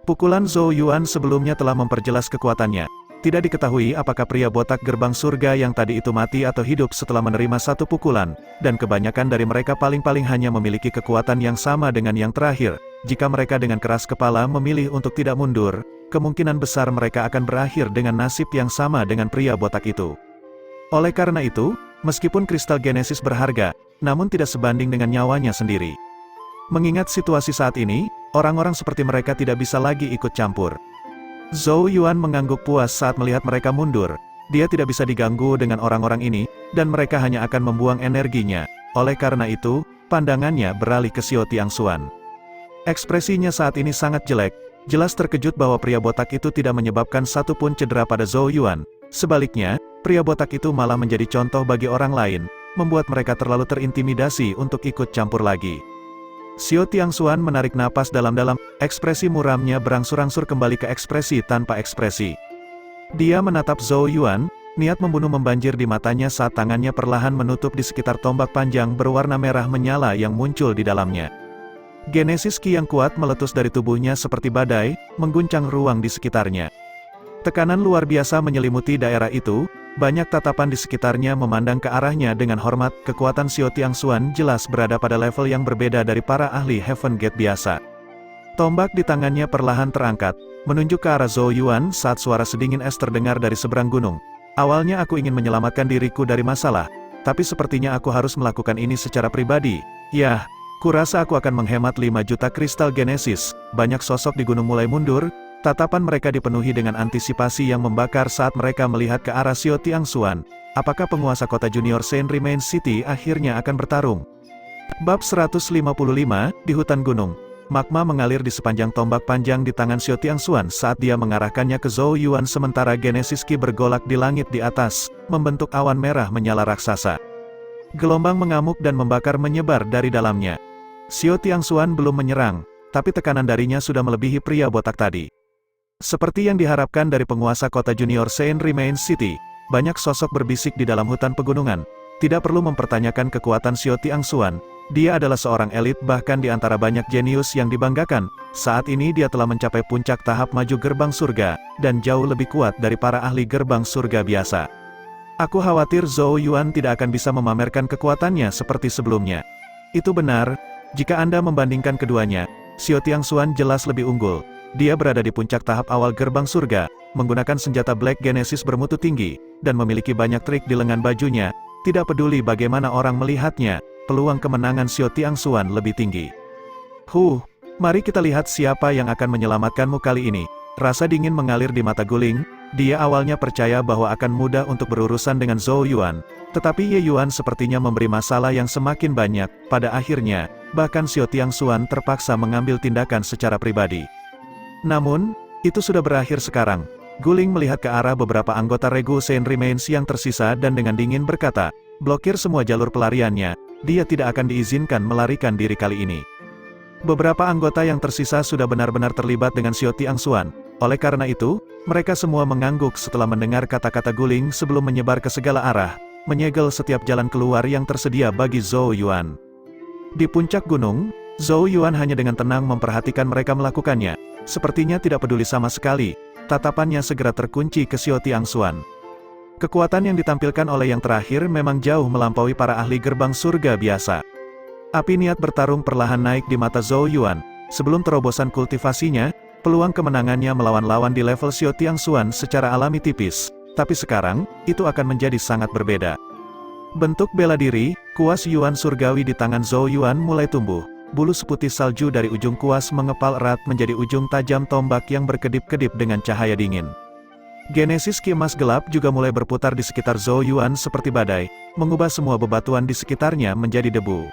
Pukulan Zhou Yuan sebelumnya telah memperjelas kekuatannya. Tidak diketahui apakah pria botak gerbang surga yang tadi itu mati atau hidup setelah menerima satu pukulan, dan kebanyakan dari mereka paling-paling hanya memiliki kekuatan yang sama dengan yang terakhir. Jika mereka dengan keras kepala memilih untuk tidak mundur, kemungkinan besar mereka akan berakhir dengan nasib yang sama dengan pria botak itu. Oleh karena itu, meskipun kristal Genesis berharga, namun tidak sebanding dengan nyawanya sendiri. Mengingat situasi saat ini, orang-orang seperti mereka tidak bisa lagi ikut campur. Zhou Yuan mengangguk puas saat melihat mereka mundur. Dia tidak bisa diganggu dengan orang-orang ini, dan mereka hanya akan membuang energinya. Oleh karena itu, pandangannya beralih ke Xiao Tiangxuan. Ekspresinya saat ini sangat jelek, jelas terkejut bahwa pria botak itu tidak menyebabkan satupun cedera pada Zhou Yuan. Sebaliknya, pria botak itu malah menjadi contoh bagi orang lain, membuat mereka terlalu terintimidasi untuk ikut campur lagi. Xiao Tiangxuan menarik napas dalam-dalam, ekspresi muramnya berangsur-angsur kembali ke ekspresi tanpa ekspresi. Dia menatap Zhou Yuan, niat membunuh membanjir di matanya saat tangannya perlahan menutup di sekitar tombak panjang berwarna merah menyala yang muncul di dalamnya. Genesis Ki yang kuat meletus dari tubuhnya seperti badai, mengguncang ruang di sekitarnya. Tekanan luar biasa menyelimuti daerah itu, banyak tatapan di sekitarnya memandang ke arahnya dengan hormat. Kekuatan Xiao Tiangxuan jelas berada pada level yang berbeda dari para ahli Heaven Gate biasa. Tombak di tangannya perlahan terangkat, menunjuk ke arah Zhou Yuan saat suara sedingin es terdengar dari seberang gunung. "Awalnya aku ingin menyelamatkan diriku dari masalah, tapi sepertinya aku harus melakukan ini secara pribadi. Yah, kurasa aku akan menghemat 5 juta kristal Genesis." Banyak sosok di gunung mulai mundur. Tatapan mereka dipenuhi dengan antisipasi yang membakar saat mereka melihat ke arah Xiao Tiangxuan. Apakah penguasa kota junior Saint Remain City akhirnya akan bertarung? Bab 155, di hutan gunung. Magma mengalir di sepanjang tombak panjang di tangan Xiao Tiangxuan saat dia mengarahkannya ke Zhou Yuan sementara Genesis Ki bergolak di langit di atas, membentuk awan merah menyala raksasa. Gelombang mengamuk dan membakar menyebar dari dalamnya. Xiao Tiangxuan belum menyerang, tapi tekanan darinya sudah melebihi pria botak tadi. Seperti yang diharapkan dari penguasa kota junior Saint Remain City, banyak sosok berbisik di dalam hutan pegunungan. Tidak perlu mempertanyakan kekuatan Xiao Tiangxuan, dia adalah seorang elit bahkan di antara banyak jenius yang dibanggakan. Saat ini dia telah mencapai puncak tahap maju gerbang surga, dan jauh lebih kuat dari para ahli gerbang surga biasa. Aku khawatir Zhou Yuan tidak akan bisa memamerkan kekuatannya seperti sebelumnya. Itu benar, jika Anda membandingkan keduanya, Xiao Tiangxuan jelas lebih unggul. Dia berada di puncak tahap awal gerbang surga, menggunakan senjata Black Genesis bermutu tinggi, dan memiliki banyak trik di lengan bajunya. Tidak peduli bagaimana orang melihatnya, peluang kemenangan Xiao Tiangxuan lebih tinggi. Mari kita lihat siapa yang akan menyelamatkanmu kali ini. Rasa dingin mengalir di mata Guling. Dia awalnya percaya bahwa akan mudah untuk berurusan dengan Zhou Yuan, tetapi Ye Yuan sepertinya memberi masalah yang semakin banyak. Pada akhirnya, bahkan Xiao Tiangxuan terpaksa mengambil tindakan secara pribadi. Namun, itu sudah berakhir sekarang. Guling melihat ke arah beberapa anggota Regu Saint Remains yang tersisa dan dengan dingin berkata, "Blokir semua jalur pelariannya, dia tidak akan diizinkan melarikan diri kali ini." Beberapa anggota yang tersisa sudah benar-benar terlibat dengan Xiao Tiangxuan. Oleh karena itu, mereka semua mengangguk setelah mendengar kata-kata Guling sebelum menyebar ke segala arah, menyegel setiap jalan keluar yang tersedia bagi Zhou Yuan. Di puncak gunung, Zhou Yuan hanya dengan tenang memperhatikan mereka melakukannya. Sepertinya tidak peduli sama sekali, tatapannya segera terkunci ke Xiao Tiangxuan. Kekuatan yang ditampilkan oleh yang terakhir memang jauh melampaui para ahli gerbang surga biasa. Api niat bertarung perlahan naik di mata Zhou Yuan. Sebelum terobosan kultivasinya, peluang kemenangannya melawan lawan di level Xiao Tiangxuan secara alami tipis. Tapi sekarang, itu akan menjadi sangat berbeda. Bentuk bela diri, kuas Yuan surgawi di tangan Zhou Yuan mulai tumbuh. Bulu seputih salju dari ujung kuas mengepal erat menjadi ujung tajam tombak yang berkedip-kedip dengan cahaya dingin. Genesis ki emas gelap juga mulai berputar di sekitar Zhou Yuan seperti badai, mengubah semua bebatuan di sekitarnya menjadi debu.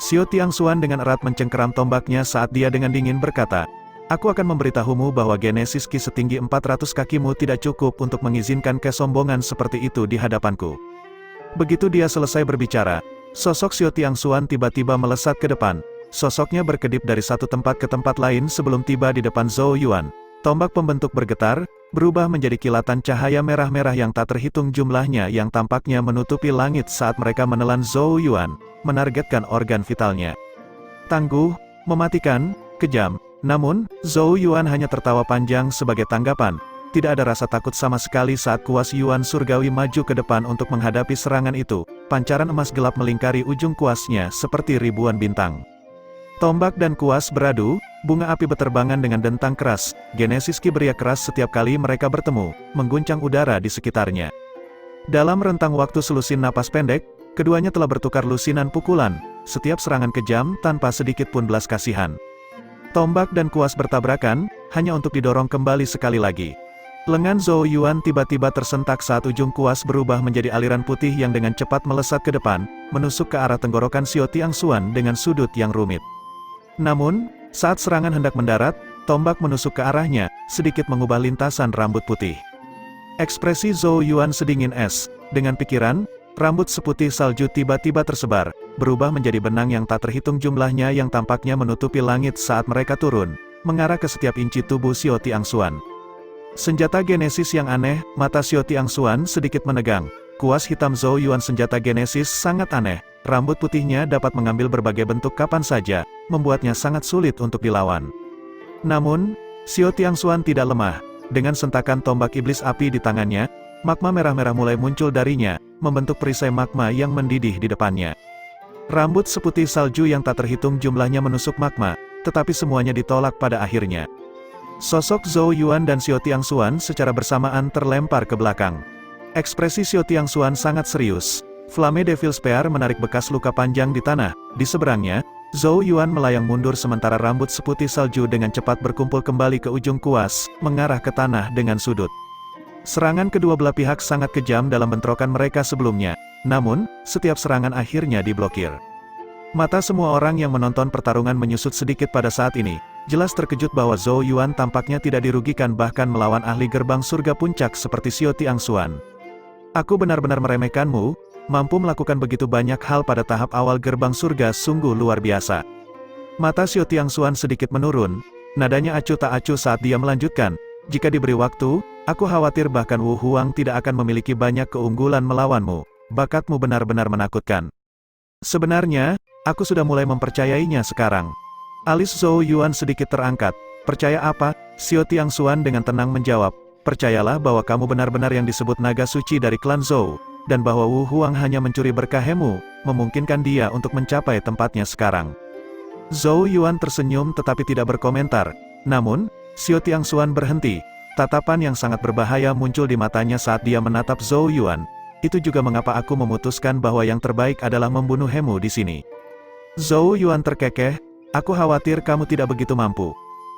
Xiao Tiangxuan dengan erat mencengkeram tombaknya saat dia dengan dingin berkata, "Aku akan memberitahumu bahwa Genesis ki setinggi 400 kakimu tidak cukup untuk mengizinkan kesombongan seperti itu di hadapanku." Begitu dia selesai berbicara, sosok Xiao Tiangxuan tiba-tiba melesat ke depan. Sosoknya berkedip dari satu tempat ke tempat lain sebelum tiba di depan Zhou Yuan. Tombak pembentuk bergetar, berubah menjadi kilatan cahaya merah-merah yang tak terhitung jumlahnya yang tampaknya menutupi langit saat mereka menelan Zhou Yuan, menargetkan organ vitalnya. Tangguh, mematikan, kejam. Namun, Zhou Yuan hanya tertawa panjang sebagai tanggapan. Tidak ada rasa takut sama sekali saat kuas Yuan surgawi maju ke depan untuk menghadapi serangan itu. Pancaran emas gelap melingkari ujung kuasnya seperti ribuan bintang. Tombak dan kuas beradu, bunga api beterbangan dengan dentang keras. Genesis ki beriak keras setiap kali mereka bertemu, mengguncang udara di sekitarnya. Dalam rentang waktu selusin napas pendek, keduanya telah bertukar lusinan pukulan, setiap serangan kejam tanpa sedikit pun belas kasihan. Tombak dan kuas bertabrakan, hanya untuk didorong kembali sekali lagi. Lengan Zhou Yuan tiba-tiba tersentak saat ujung kuas berubah menjadi aliran putih yang dengan cepat melesat ke depan, menusuk ke arah tenggorokan Xiao Tiangxuan dengan sudut yang rumit. Namun, saat serangan hendak mendarat, tombak menusuk ke arahnya, sedikit mengubah lintasan rambut putih. Ekspresi Zhou Yuan sedingin es. Dengan pikiran, rambut seputih salju tiba-tiba tersebar, berubah menjadi benang yang tak terhitung jumlahnya yang tampaknya menutupi langit saat mereka turun, mengarah ke setiap inci tubuh Xiao Tiangxuan. Senjata Genesis yang aneh, mata Xiao Tiangxuan sedikit menegang. Kuas hitam Zhou Yuan senjata Genesis sangat aneh. Rambut putihnya dapat mengambil berbagai bentuk kapan saja, membuatnya sangat sulit untuk dilawan. Namun, Xiao Tiangxuan tidak lemah. Dengan sentakan tombak iblis api di tangannya, magma merah-merah mulai muncul darinya, membentuk perisai magma yang mendidih di depannya. Rambut seputih salju yang tak terhitung jumlahnya menusuk magma, tetapi semuanya ditolak pada akhirnya. Sosok Zhou Yuan dan Xiao Tiangxuan secara bersamaan terlempar ke belakang. Ekspresi Xiao Tiangxuan sangat serius. Flame Devil Spear menarik bekas luka panjang di tanah. Di seberangnya, Zhou Yuan melayang mundur sementara rambut seputih salju dengan cepat berkumpul kembali ke ujung kuas, mengarah ke tanah dengan sudut. Serangan kedua belah pihak sangat kejam dalam bentrokan mereka sebelumnya. Namun, setiap serangan akhirnya diblokir. Mata semua orang yang menonton pertarungan menyusut sedikit pada saat ini. Jelas terkejut bahwa Zhou Yuan tampaknya tidak dirugikan bahkan melawan ahli gerbang surga puncak seperti Xiao Tiangxuan. "Aku benar-benar meremehkanmu. Mampu melakukan begitu banyak hal pada tahap awal gerbang surga sungguh luar biasa." Mata Xiao Tiangxuan sedikit menurun, nadanya acuh tak acuh saat dia melanjutkan, "Jika diberi waktu, aku khawatir bahkan Wu Huang tidak akan memiliki banyak keunggulan melawanmu. Bakatmu benar-benar menakutkan." "Sebenarnya, aku sudah mulai mempercayainya sekarang." Alis Zhou Yuan sedikit terangkat. "Percaya apa?" Xiao Tiangxuan dengan tenang menjawab, "Percayalah bahwa kamu benar-benar yang disebut naga suci dari klan Zhou. Dan bahwa Wu Huang hanya mencuri berkahmu, memungkinkan dia untuk mencapai tempatnya sekarang." Zhou Yuan tersenyum tetapi tidak berkomentar. Namun, Xiao Tiangxuan berhenti. Tatapan yang sangat berbahaya muncul di matanya saat dia menatap Zhou Yuan. "Itu juga mengapa aku memutuskan bahwa yang terbaik adalah membunuh Hemu di sini." Zhou Yuan terkekeh, "Aku khawatir kamu tidak begitu mampu."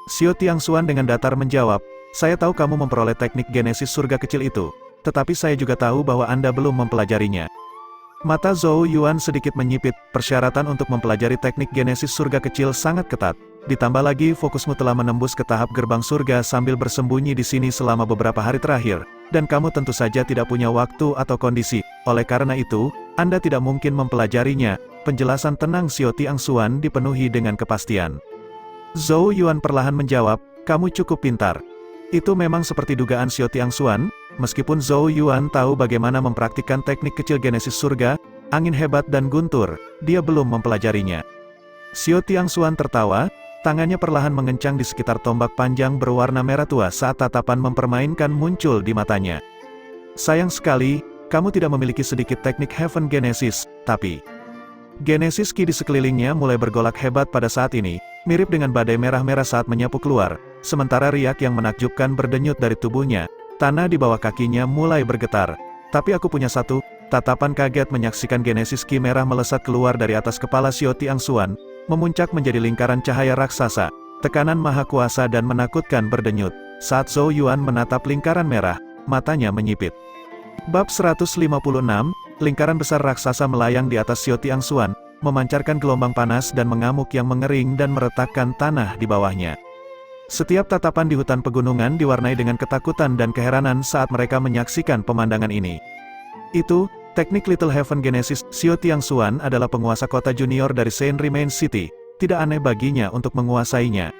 Xiao Tiangxuan dengan datar menjawab, "Saya tahu kamu memperoleh teknik Genesis surga kecil itu. Tetapi saya juga tahu bahwa Anda belum mempelajarinya." Mata Zhou Yuan sedikit menyipit. Persyaratan untuk mempelajari teknik Genesis surga kecil sangat ketat. Ditambah lagi fokusmu telah menembus ke tahap gerbang surga sambil bersembunyi di sini selama beberapa hari terakhir. Dan kamu tentu saja tidak punya waktu atau kondisi. Oleh karena itu, Anda tidak mungkin mempelajarinya. Penjelasan tenang Xiao Tiangxuan dipenuhi dengan kepastian. Zhou Yuan perlahan menjawab, "Kamu cukup pintar." Itu memang seperti dugaan Xiao Tiangxuan. Meskipun Zhou Yuan tahu bagaimana mempraktikkan teknik kecil Genesis surga, angin hebat dan guntur, dia belum mempelajarinya. Xiao Tiangxuan tertawa, tangannya perlahan mengencang di sekitar tombak panjang berwarna merah tua saat tatapan mempermainkan muncul di matanya. Sayang sekali, kamu tidak memiliki sedikit teknik Heaven Genesis, tapi... Genesis Ki di sekelilingnya mulai bergolak hebat pada saat ini, mirip dengan badai merah-merah saat menyapu keluar, sementara riak yang menakjubkan berdenyut dari tubuhnya, tanah di bawah kakinya mulai bergetar. Tapi aku punya satu, tatapan kaget menyaksikan Genesis Ki merah melesat keluar dari atas kepala Xiao Tiangxuan, memuncak menjadi lingkaran cahaya raksasa, tekanan maha kuasa dan menakutkan berdenyut. Saat Zhou Yuan menatap lingkaran merah, matanya menyipit. Bab 156, lingkaran besar raksasa melayang di atas Xiao Tiangxuan, memancarkan gelombang panas dan mengamuk yang mengering dan meretakkan tanah di bawahnya. Setiap tatapan di hutan pegunungan diwarnai dengan ketakutan dan keheranan saat mereka menyaksikan pemandangan ini. Itu, teknik Little Heaven Genesis. Xiao Tiangxuan adalah penguasa kota junior dari Saint Remain City, tidak aneh baginya untuk menguasainya.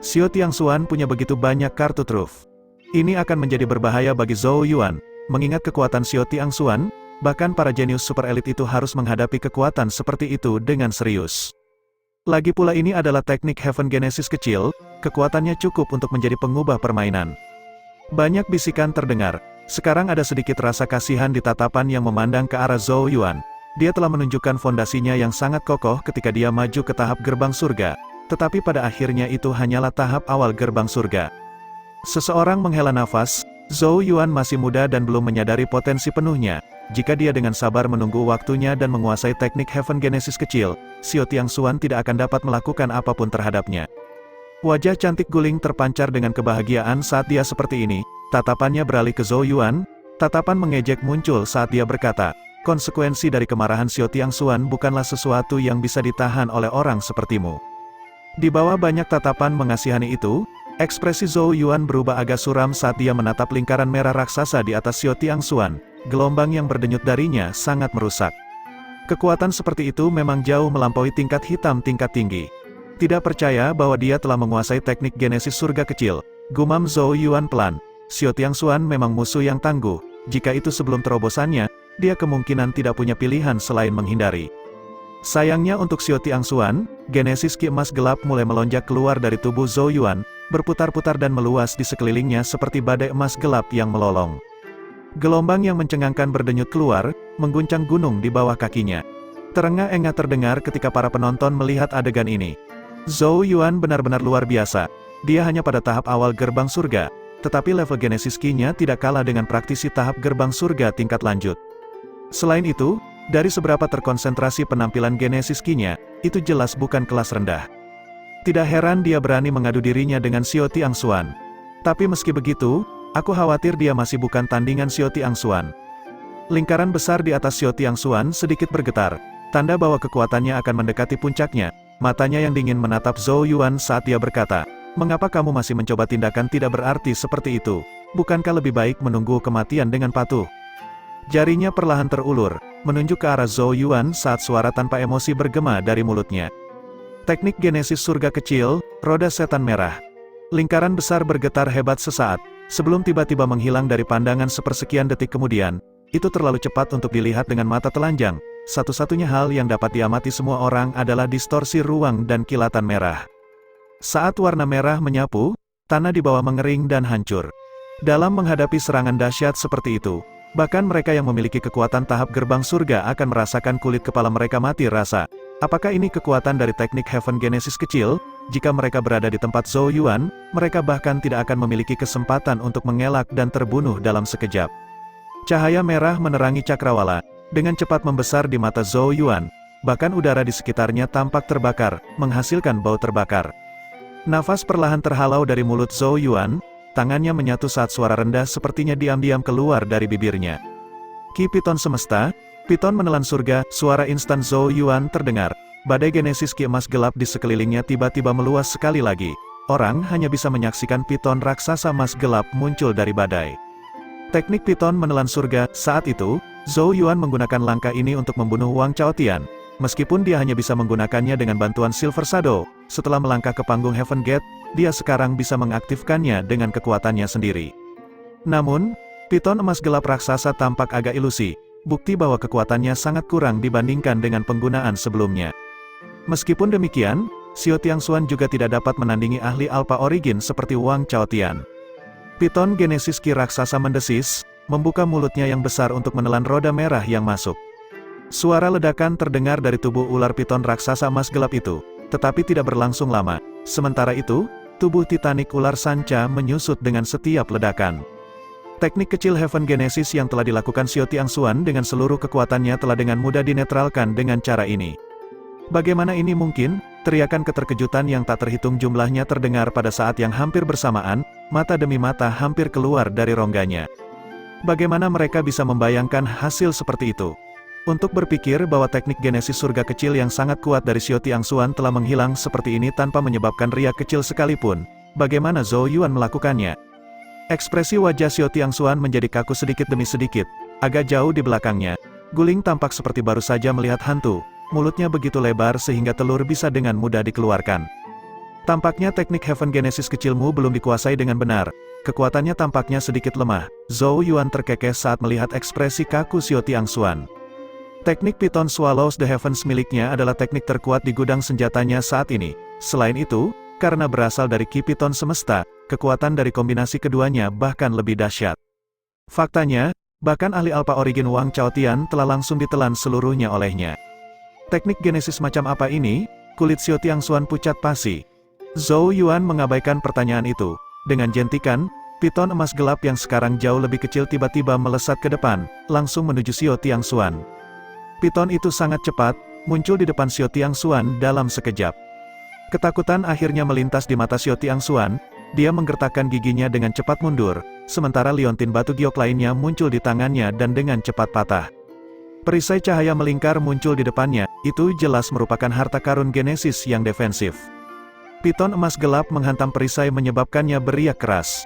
Xiao Tiangxuan punya begitu banyak kartu truf. Ini akan menjadi berbahaya bagi Zhou Yuan, mengingat kekuatan Xiao Tiangxuan. Bahkan para jenius super elit itu harus menghadapi kekuatan seperti itu dengan serius. Lagi pula ini adalah teknik Heaven Genesis kecil, kekuatannya cukup untuk menjadi pengubah permainan. Banyak bisikan terdengar, sekarang ada sedikit rasa kasihan di tatapan yang memandang ke arah Zhou Yuan. Dia telah menunjukkan fondasinya yang sangat kokoh ketika dia maju ke tahap gerbang surga, tetapi pada akhirnya itu hanyalah tahap awal gerbang surga. Seseorang menghela nafas, Zhou Yuan masih muda dan belum menyadari potensi penuhnya. Jika dia dengan sabar menunggu waktunya dan menguasai teknik Heaven Genesis kecil, Xiao Tiangxuan tidak akan dapat melakukan apapun terhadapnya. Wajah cantik Guling terpancar dengan kebahagiaan saat dia seperti ini, tatapannya beralih ke Zhou Yuan, tatapan mengejek muncul saat dia berkata, konsekuensi dari kemarahan Xiao Tiangxuan bukanlah sesuatu yang bisa ditahan oleh orang sepertimu. Di bawah banyak tatapan mengasihani itu, ekspresi Zhou Yuan berubah agak suram saat dia menatap lingkaran merah raksasa di atas Xiao Tiangxuan. Gelombang yang berdenyut darinya sangat merusak. Kekuatan seperti itu memang jauh melampaui tingkat hitam tingkat tinggi. Tidak percaya bahwa dia telah menguasai teknik Genesis surga kecil, gumam Zhou Yuan pelan. Xiao Tiangxuan memang musuh yang tangguh, jika itu sebelum terobosannya, dia kemungkinan tidak punya pilihan selain menghindari. Sayangnya untuk Xiao Tiangxuan, Genesis Ki emas gelap mulai melonjak keluar dari tubuh Zhou Yuan, berputar-putar dan meluas di sekelilingnya seperti badai emas gelap yang melolong. Gelombang yang mencengangkan berdenyut keluar, mengguncang gunung di bawah kakinya. Terengah-engah terdengar ketika para penonton melihat adegan ini. Zhou Yuan benar-benar luar biasa. Dia hanya pada tahap awal gerbang surga, tetapi level Genesis Ki-nya tidak kalah dengan praktisi tahap gerbang surga tingkat lanjut. Selain itu, dari seberapa terkonsentrasi penampilan Genesis Ki-nya, itu jelas bukan kelas rendah. Tidak heran dia berani mengadu dirinya dengan Xiao Tiangxuan. Tapi meski begitu, aku khawatir dia masih bukan tandingan Xiao Tiangxuan. Lingkaran besar di atas Xiao Tiangxuan sedikit bergetar, tanda bahwa kekuatannya akan mendekati puncaknya. Matanya yang dingin menatap Zhou Yuan saat dia berkata, mengapa kamu masih mencoba tindakan tidak berarti seperti itu? Bukankah lebih baik menunggu kematian dengan patuh? Jarinya perlahan terulur, menunjuk ke arah Zhou Yuan saat suara tanpa emosi bergema dari mulutnya. Teknik Genesis surga kecil, roda setan merah. Lingkaran besar bergetar hebat sesaat, sebelum tiba-tiba menghilang dari pandangan sepersekian detik kemudian. Itu terlalu cepat untuk dilihat dengan mata telanjang. Satu-satunya hal yang dapat diamati semua orang adalah distorsi ruang dan kilatan merah. Saat warna merah menyapu, tanah di bawah mengering dan hancur. Dalam menghadapi serangan dahsyat seperti itu, bahkan mereka yang memiliki kekuatan tahap gerbang surga akan merasakan kulit kepala mereka mati rasa. Apakah ini kekuatan dari teknik Heaven Genesis kecil? Jika mereka berada di tempat Zhou Yuan, mereka bahkan tidak akan memiliki kesempatan untuk mengelak dan terbunuh dalam sekejap. Cahaya merah menerangi cakrawala, dengan cepat membesar di mata Zhou Yuan. Bahkan udara di sekitarnya tampak terbakar, menghasilkan bau terbakar. Nafas perlahan terhalau dari mulut Zhou Yuan, tangannya menyatu saat suara rendah sepertinya diam-diam keluar dari bibirnya. Ki Piton Semesta, Piton menelan surga, suara instan Zhou Yuan terdengar. Badai Genesis Ki emas gelap di sekelilingnya tiba-tiba meluas sekali lagi. Orang hanya bisa menyaksikan piton raksasa emas gelap muncul dari badai. Teknik piton menelan surga. Saat itu, Zhou Yuan menggunakan langkah ini untuk membunuh Wang Chaotian. Meskipun dia hanya bisa menggunakannya dengan bantuan Silver Shadow, setelah melangkah ke panggung Heaven Gate, dia sekarang bisa mengaktifkannya dengan kekuatannya sendiri. Namun, piton emas gelap raksasa tampak agak ilusi, bukti bahwa kekuatannya sangat kurang dibandingkan dengan penggunaan sebelumnya. Meskipun demikian, Xiao Tiangxuan juga tidak dapat menandingi ahli Alpha Origin seperti Wang Chaotian. Piton Genesis Ki raksasa mendesis, membuka mulutnya yang besar untuk menelan roda merah yang masuk. Suara ledakan terdengar dari tubuh ular piton raksasa emas gelap itu, tetapi tidak berlangsung lama. Sementara itu, tubuh titanik ular sanca menyusut dengan setiap ledakan. Teknik kecil Heaven Genesis yang telah dilakukan Xiao Tiangxuan dengan seluruh kekuatannya telah dengan mudah dinetralkan dengan cara ini. Bagaimana ini mungkin? Teriakan keterkejutan yang tak terhitung jumlahnya terdengar pada saat yang hampir bersamaan, mata demi mata hampir keluar dari rongganya. Bagaimana mereka bisa membayangkan hasil seperti itu? Untuk berpikir bahwa teknik genesis surga kecil yang sangat kuat dari Xiao Tiangxuan telah menghilang seperti ini tanpa menyebabkan riak kecil sekalipun, bagaimana Zhou Yuan melakukannya? Ekspresi wajah Xiao Tiangxuan menjadi kaku sedikit demi sedikit, agak jauh di belakangnya. Guling tampak seperti baru saja melihat hantu, mulutnya begitu lebar sehingga telur bisa dengan mudah dikeluarkan. Tampaknya teknik Heaven Genesis kecilmu belum dikuasai dengan benar. Kekuatannya tampaknya sedikit lemah. Zhou Yuan terkekeh saat melihat ekspresi kaku Xiao Tiangxuan. Teknik Python Swallows the Heavens miliknya adalah teknik terkuat di gudang senjatanya saat ini. Selain itu, karena berasal dari Ki Python semesta, kekuatan dari kombinasi keduanya bahkan lebih dahsyat. Faktanya, bahkan ahli Alpha Origin Wang Chaotian telah langsung ditelan seluruhnya olehnya. Teknik genesis macam apa ini? Kulit Xiao Tiangxuan pucat pasi. Zhou Yuan mengabaikan pertanyaan itu. Dengan jentikan, piton emas gelap yang sekarang jauh lebih kecil tiba-tiba melesat ke depan, langsung menuju Xiao Tiangxuan. Piton itu sangat cepat, muncul di depan Xiao Tiangxuan dalam sekejap. Ketakutan akhirnya melintas di mata Xiao Tiangxuan, dia menggertakkan giginya dengan cepat mundur, sementara liontin batu giok lainnya muncul di tangannya dan dengan cepat patah. Perisai cahaya melingkar muncul di depannya, itu jelas merupakan harta karun genesis yang defensif. Piton emas gelap menghantam perisai menyebabkannya beriak keras.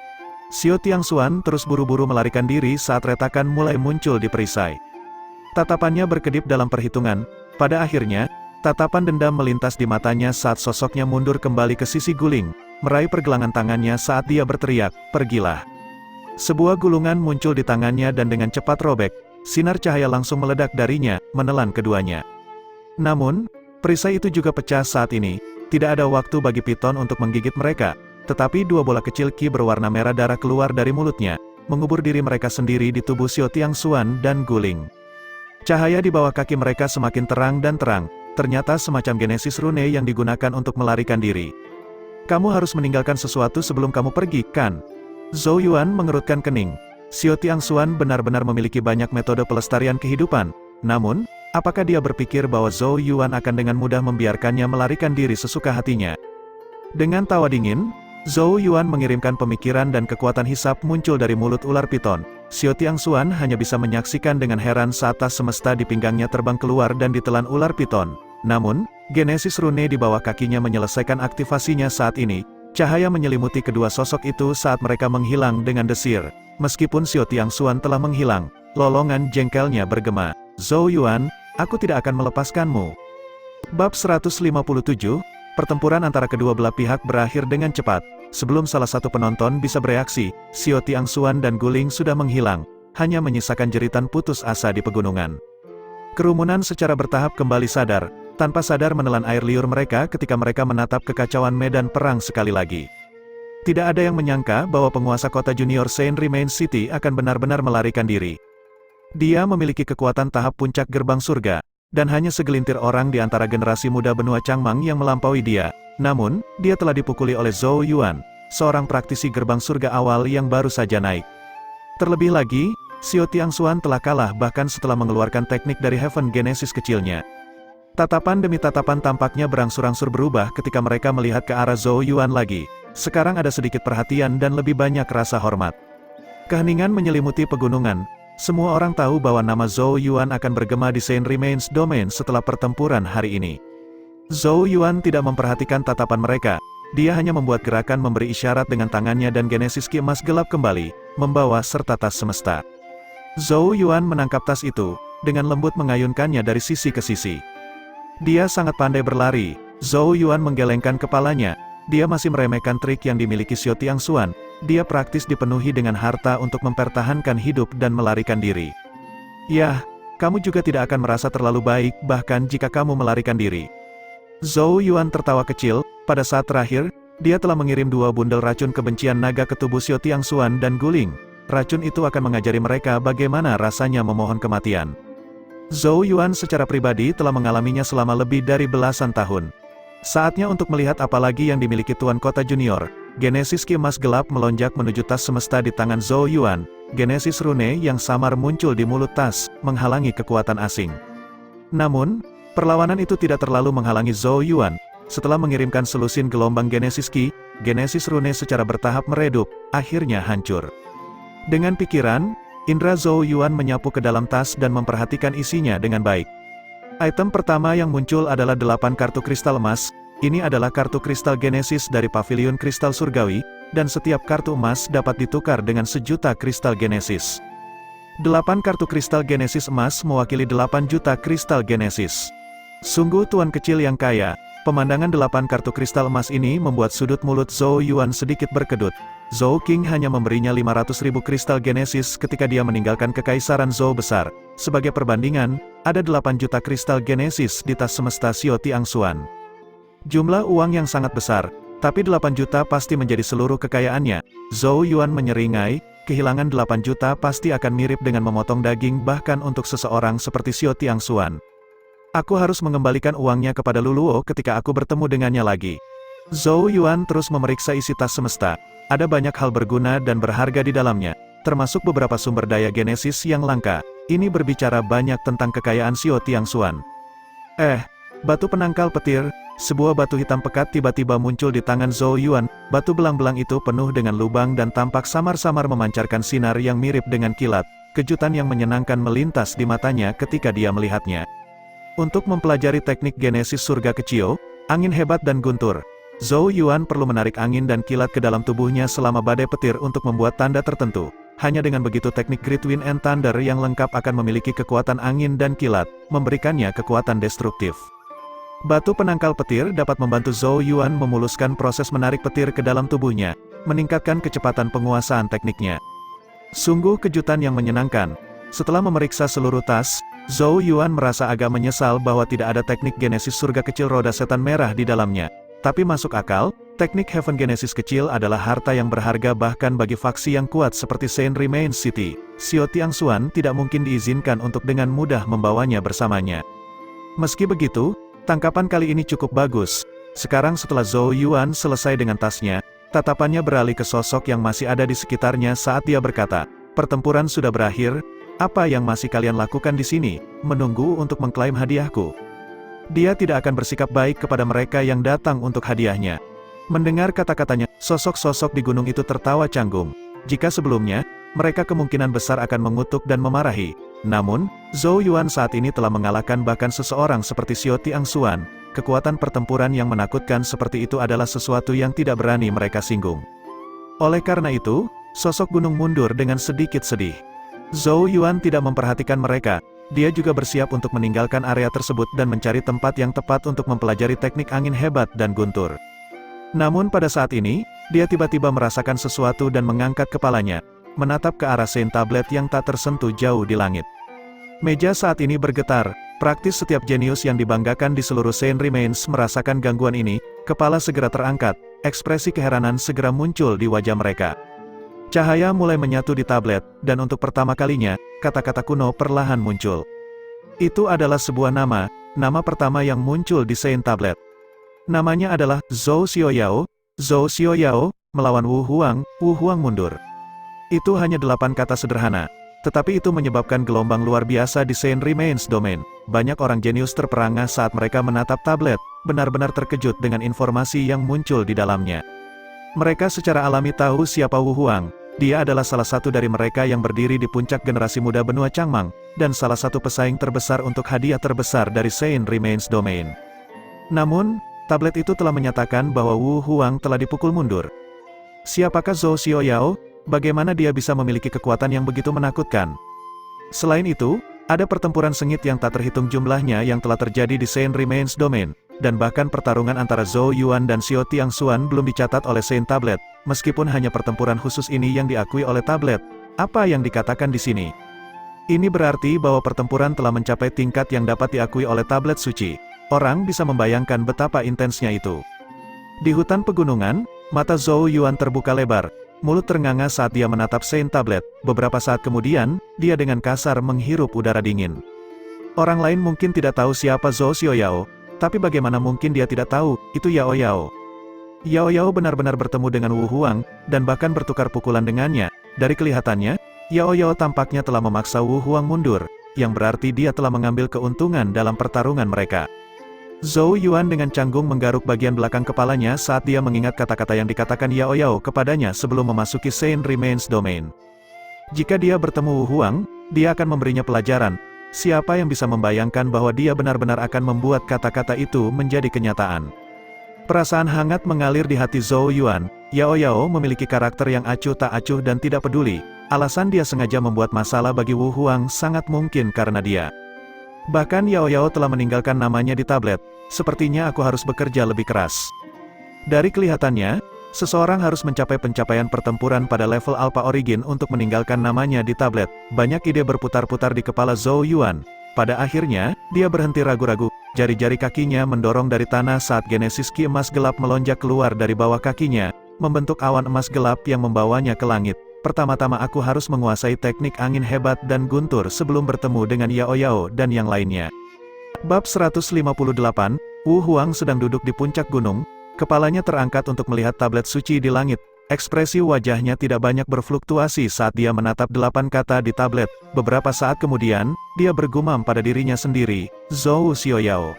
Xiao Tiangxuan terus buru-buru melarikan diri saat retakan mulai muncul di perisai. Tatapannya berkedip dalam perhitungan, pada akhirnya, tatapan dendam melintas di matanya saat sosoknya mundur kembali ke sisi guling, meraih pergelangan tangannya saat dia berteriak, "Pergilah!" Sebuah gulungan muncul di tangannya dan dengan cepat robek, sinar cahaya langsung meledak darinya, menelan keduanya. Namun, perisai itu juga pecah saat ini, tidak ada waktu bagi piton untuk menggigit mereka, tetapi dua bola kecil ki berwarna merah darah keluar dari mulutnya, mengubur diri mereka sendiri di tubuh Xiao Tiangxuan dan guling. Cahaya di bawah kaki mereka semakin terang dan terang, ternyata semacam genesis rune yang digunakan untuk melarikan diri. "Kamu harus meninggalkan sesuatu sebelum kamu pergi, kan?" Zhou Yuan mengerutkan kening. Xiao Tiangxuan benar-benar memiliki banyak metode pelestarian kehidupan, namun, apakah dia berpikir bahwa Zhou Yuan akan dengan mudah membiarkannya melarikan diri sesuka hatinya? Dengan tawa dingin, Zhou Yuan mengirimkan pemikiran dan kekuatan hisap muncul dari mulut ular piton. Xiao Tiangxuan hanya bisa menyaksikan dengan heran saat tas semesta di pinggangnya terbang keluar dan ditelan ular piton. Namun, genesis rune di bawah kakinya menyelesaikan aktivasinya saat ini. Cahaya menyelimuti kedua sosok itu saat mereka menghilang dengan desir. Meskipun Xiao Tiangxuan telah menghilang, lolongan jengkelnya bergema. "Zhou Yuan, aku tidak akan melepaskanmu." Bab 157, pertempuran antara kedua belah pihak berakhir dengan cepat. Sebelum salah satu penonton bisa bereaksi, Xiao Tiangxuan dan guling sudah menghilang, hanya menyisakan jeritan putus asa di pegunungan. Kerumunan secara bertahap kembali sadar, tanpa sadar menelan air liur mereka ketika mereka menatap kekacauan medan perang sekali lagi. Tidak ada yang menyangka bahwa penguasa kota junior Saint Remain City akan benar-benar melarikan diri. Dia memiliki kekuatan tahap puncak gerbang surga, dan hanya segelintir orang di antara generasi muda benua Changmang yang melampaui dia. Namun, dia telah dipukuli oleh Zhou Yuan, seorang praktisi gerbang surga awal yang baru saja naik. Terlebih lagi, Xiao Tiangxuan telah kalah bahkan setelah mengeluarkan teknik dari Heaven Genesis kecilnya. Tatapan demi tatapan tampaknya berangsur-angsur berubah ketika mereka melihat ke arah Zhou Yuan lagi. Sekarang ada sedikit perhatian dan lebih banyak rasa hormat. Keheningan menyelimuti pegunungan. Semua orang tahu bahwa nama Zhou Yuan akan bergema di Saint Remains Domain setelah pertempuran hari ini. Zhou Yuan tidak memperhatikan tatapan mereka, dia hanya membuat gerakan memberi isyarat dengan tangannya dan genesis ki emas gelap kembali, membawa serta tas semesta. Zhou Yuan menangkap tas itu, dengan lembut mengayunkannya dari sisi ke sisi. Dia sangat pandai berlari. Zhou Yuan menggelengkan kepalanya, dia masih meremehkan trik yang dimiliki Xiao Tiangxuan, dia praktis dipenuhi dengan harta untuk mempertahankan hidup dan melarikan diri. "Yah, kamu juga tidak akan merasa terlalu baik, bahkan jika kamu melarikan diri." Zhou Yuan tertawa kecil, pada saat terakhir, dia telah mengirim 2 bundel racun kebencian naga ke tubuh Xiao Tiangxuan dan guling. racun itu akan mengajari mereka bagaimana rasanya memohon kematian. Zhou Yuan secara pribadi telah mengalaminya selama lebih dari belasan tahun. Saatnya untuk melihat apa lagi yang dimiliki Tuan Kota Junior. Genesis Ki emas gelap melonjak menuju tas semesta di tangan Zhou Yuan. Genesis rune yang samar muncul di mulut tas, menghalangi kekuatan asing. Namun, perlawanan itu tidak terlalu menghalangi Zhou Yuan. Setelah mengirimkan selusin gelombang Genesis Ki, Genesis rune secara bertahap meredup, akhirnya hancur. Dengan pikiran, indera Zhou Yuan menyapu ke dalam tas dan memperhatikan isinya dengan baik. Item pertama yang muncul adalah 8 kartu kristal emas. Ini adalah kartu kristal Genesis dari Pavilion Kristal Surgawi, dan setiap kartu emas dapat ditukar dengan 1.000.000 kristal Genesis. 8 kartu kristal Genesis emas mewakili 8 juta kristal Genesis. Sungguh tuan kecil yang kaya. Pemandangan 8 kartu kristal emas ini membuat sudut mulut Zhou Yuan sedikit berkedut. Zhou King hanya memberinya 500.000 kristal Genesis ketika dia meninggalkan kekaisaran Zhou besar. Sebagai perbandingan, ada 8 juta kristal Genesis di tas semesta Xiao Tiangxuan. Jumlah uang yang sangat besar, tapi 8 juta pasti menjadi seluruh kekayaannya. Zhou Yuan menyeringai, kehilangan 8 juta pasti akan mirip dengan memotong daging bahkan untuk seseorang seperti Xiao Tiangxuan. Aku harus mengembalikan uangnya kepada Luluo ketika aku bertemu dengannya lagi. Zhou Yuan terus memeriksa isi tas semesta. Ada banyak hal berguna dan berharga di dalamnya, termasuk beberapa sumber daya Genesis yang langka. Ini berbicara banyak tentang kekayaan Xiao Tiangxuan. Batu penangkal petir, sebuah batu hitam pekat tiba-tiba muncul di tangan Zhou Yuan. Batu belang-belang itu penuh dengan lubang dan tampak samar-samar memancarkan sinar yang mirip dengan kilat. Kejutan yang menyenangkan melintas di matanya ketika dia melihatnya. Untuk mempelajari teknik Genesis surga kecil, angin hebat dan guntur, Zhou Yuan perlu menarik angin dan kilat ke dalam tubuhnya selama badai petir untuk membuat tanda tertentu. Hanya dengan begitu teknik Great Wind and Thunder yang lengkap akan memiliki kekuatan angin dan kilat, memberikannya kekuatan destruktif. Batu penangkal petir dapat membantu Zhou Yuan memuluskan proses menarik petir ke dalam tubuhnya, meningkatkan kecepatan penguasaan tekniknya. Sungguh kejutan yang menyenangkan. Setelah memeriksa seluruh tas, Zhou Yuan merasa agak menyesal bahwa tidak ada teknik Genesis surga kecil roda setan merah di dalamnya. Tapi masuk akal, teknik Heaven Genesis kecil adalah harta yang berharga bahkan bagi faksi yang kuat seperti Saint Remains City. Xiao Tiangxuan tidak mungkin diizinkan untuk dengan mudah membawanya bersamanya. Meski begitu, tangkapan kali ini cukup bagus. Sekarang setelah Zhou Yuan selesai dengan tasnya, tatapannya beralih ke sosok yang masih ada di sekitarnya saat dia berkata, "Pertempuran sudah berakhir, apa yang masih kalian lakukan di sini? Menunggu untuk mengklaim hadiahku?" Dia tidak akan bersikap baik kepada mereka yang datang untuk hadiahnya. Mendengar kata-katanya, sosok-sosok di gunung itu tertawa canggung. Jika sebelumnya, mereka kemungkinan besar akan mengutuk dan memarahi. Namun, Zhou Yuan saat ini telah mengalahkan bahkan seseorang seperti Xiao Tiangxuan. Kekuatan pertempuran yang menakutkan seperti itu adalah sesuatu yang tidak berani mereka singgung. Oleh karena itu, sosok gunung mundur dengan sedikit sedih. Zhou Yuan tidak memperhatikan mereka. Dia juga bersiap untuk meninggalkan area tersebut dan mencari tempat yang tepat untuk mempelajari teknik angin hebat dan guntur. Namun pada saat ini, dia tiba-tiba merasakan sesuatu dan mengangkat kepalanya, menatap ke arah Saint Tablet yang tak tersentuh jauh di langit. Meja saat ini bergetar, praktis setiap jenius yang dibanggakan di seluruh Saint Remains merasakan gangguan ini, kepala segera terangkat, ekspresi keheranan segera muncul di wajah mereka. Cahaya mulai menyatu di tablet, dan untuk pertama kalinya, kata-kata kuno perlahan muncul. Itu adalah sebuah nama pertama yang muncul di Saint Tablet. Namanya adalah Zhou Xiaoyao. Zhou Xiaoyao melawan Wu Huang mundur. Itu hanya 8 kata sederhana, tetapi itu menyebabkan gelombang luar biasa di Saint Remains Domain. Banyak orang jenius terperangah saat mereka menatap tablet, benar-benar terkejut dengan informasi yang muncul di dalamnya. Mereka secara alami tahu siapa Wu Huang. Dia adalah salah satu dari mereka yang berdiri di puncak generasi muda benua Changmang, dan salah satu pesaing terbesar untuk hadiah terbesar dari Saint Remains Domain. Namun, tablet itu telah menyatakan bahwa Wu Huang telah dipukul mundur. Siapakah Zhou Xiaoyao? Bagaimana dia bisa memiliki kekuatan yang begitu menakutkan? Selain itu, ada pertempuran sengit yang tak terhitung jumlahnya yang telah terjadi di Saint Remains Domain, dan bahkan pertarungan antara Zhou Yuan dan Xiao Tiangxuan belum dicatat oleh Saint Tablet. Meskipun hanya pertempuran khusus ini yang diakui oleh tablet, apa yang dikatakan di sini? Ini berarti bahwa pertempuran telah mencapai tingkat yang dapat diakui oleh tablet suci. Orang bisa membayangkan betapa intensnya itu. Di hutan pegunungan, mata Zhou Yuan terbuka lebar. Mulut ternganga saat dia menatap Saint tablet. Beberapa saat kemudian, dia dengan kasar menghirup udara dingin. Orang lain mungkin tidak tahu siapa Zhou Xiaoyao, tapi bagaimana mungkin dia tidak tahu, itu Yao Yao. Yao Yao benar-benar bertemu dengan Wu Huang, dan bahkan bertukar pukulan dengannya. Dari kelihatannya, Yao Yao tampaknya telah memaksa Wu Huang mundur, yang berarti dia telah mengambil keuntungan dalam pertarungan mereka. Zhou Yuan dengan canggung menggaruk bagian belakang kepalanya saat dia mengingat kata-kata yang dikatakan Yao Yao kepadanya sebelum memasuki Saint Remains Domain. Jika dia bertemu Wu Huang, dia akan memberinya pelajaran. Siapa yang bisa membayangkan bahwa dia benar-benar akan membuat kata-kata itu menjadi kenyataan. Perasaan hangat mengalir di hati Zhou Yuan. Yao Yao memiliki karakter yang acuh tak acuh dan tidak peduli. Alasan dia sengaja membuat masalah bagi Wu Huang sangat mungkin karena dia. Bahkan Yao Yao telah meninggalkan namanya di tablet. Sepertinya aku harus bekerja lebih keras. Dari kelihatannya, seseorang harus mencapai pencapaian pertempuran pada level Alpha Origin untuk meninggalkan namanya di tablet. Banyak ide berputar-putar di kepala Zhou Yuan. Pada akhirnya, dia berhenti ragu-ragu. Jari-jari kakinya mendorong dari tanah saat Genesis Ki emas gelap melonjak keluar dari bawah kakinya, membentuk awan emas gelap yang membawanya ke langit. Pertama-tama aku harus menguasai teknik angin hebat dan guntur sebelum bertemu dengan Yao Yao dan yang lainnya. Bab 158, Wu Huang sedang duduk di puncak gunung, kepalanya terangkat untuk melihat tablet suci di langit. Ekspresi wajahnya tidak banyak berfluktuasi saat dia menatap 8 kata di tablet. Beberapa saat kemudian, dia bergumam pada dirinya sendiri, Zhou Xiaoyao.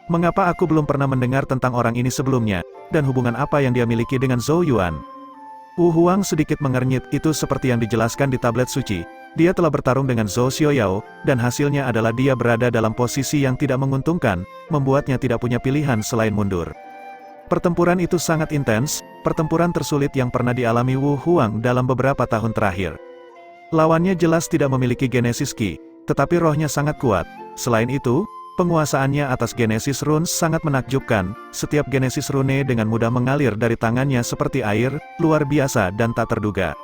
Mengapa aku belum pernah mendengar tentang orang ini sebelumnya, dan hubungan apa yang dia miliki dengan Zhou Yuan? Wu Huang sedikit mengernyit, itu seperti yang dijelaskan di tablet suci. Dia telah bertarung dengan Zhou Xiaoyao, dan hasilnya adalah dia berada dalam posisi yang tidak menguntungkan, membuatnya tidak punya pilihan selain mundur. Pertempuran itu sangat intens, pertempuran tersulit yang pernah dialami Wu Huang dalam beberapa tahun terakhir. Lawannya jelas tidak memiliki Genesis Ki, tetapi rohnya sangat kuat. Selain itu, penguasaannya atas Genesis Runes sangat menakjubkan. Setiap Genesis Rune dengan mudah mengalir dari tangannya seperti air, luar biasa dan tak terduga.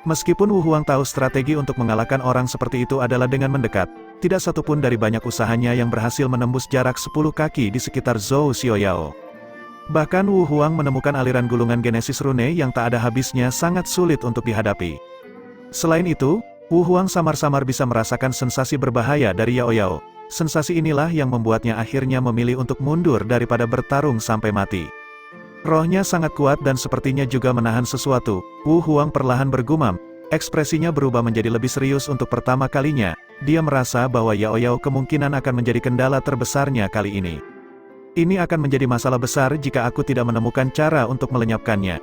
Meskipun Wu Huang tahu strategi untuk mengalahkan orang seperti itu adalah dengan mendekat, tidak satupun dari banyak usahanya yang berhasil menembus jarak 10 kaki di sekitar Zhou Xiaoyao. Bahkan Wu Huang menemukan aliran gulungan Genesis Rune yang tak ada habisnya sangat sulit untuk dihadapi. Selain itu, Wu Huang samar-samar bisa merasakan sensasi berbahaya dari Yao Yao. Sensasi inilah yang membuatnya akhirnya memilih untuk mundur daripada bertarung sampai mati. Rohnya sangat kuat dan sepertinya juga menahan sesuatu. Wu Huang perlahan bergumam, ekspresinya berubah menjadi lebih serius untuk pertama kalinya. Dia merasa bahwa Yao Yao kemungkinan akan menjadi kendala terbesarnya kali ini. Ini akan menjadi masalah besar jika aku tidak menemukan cara untuk melenyapkannya.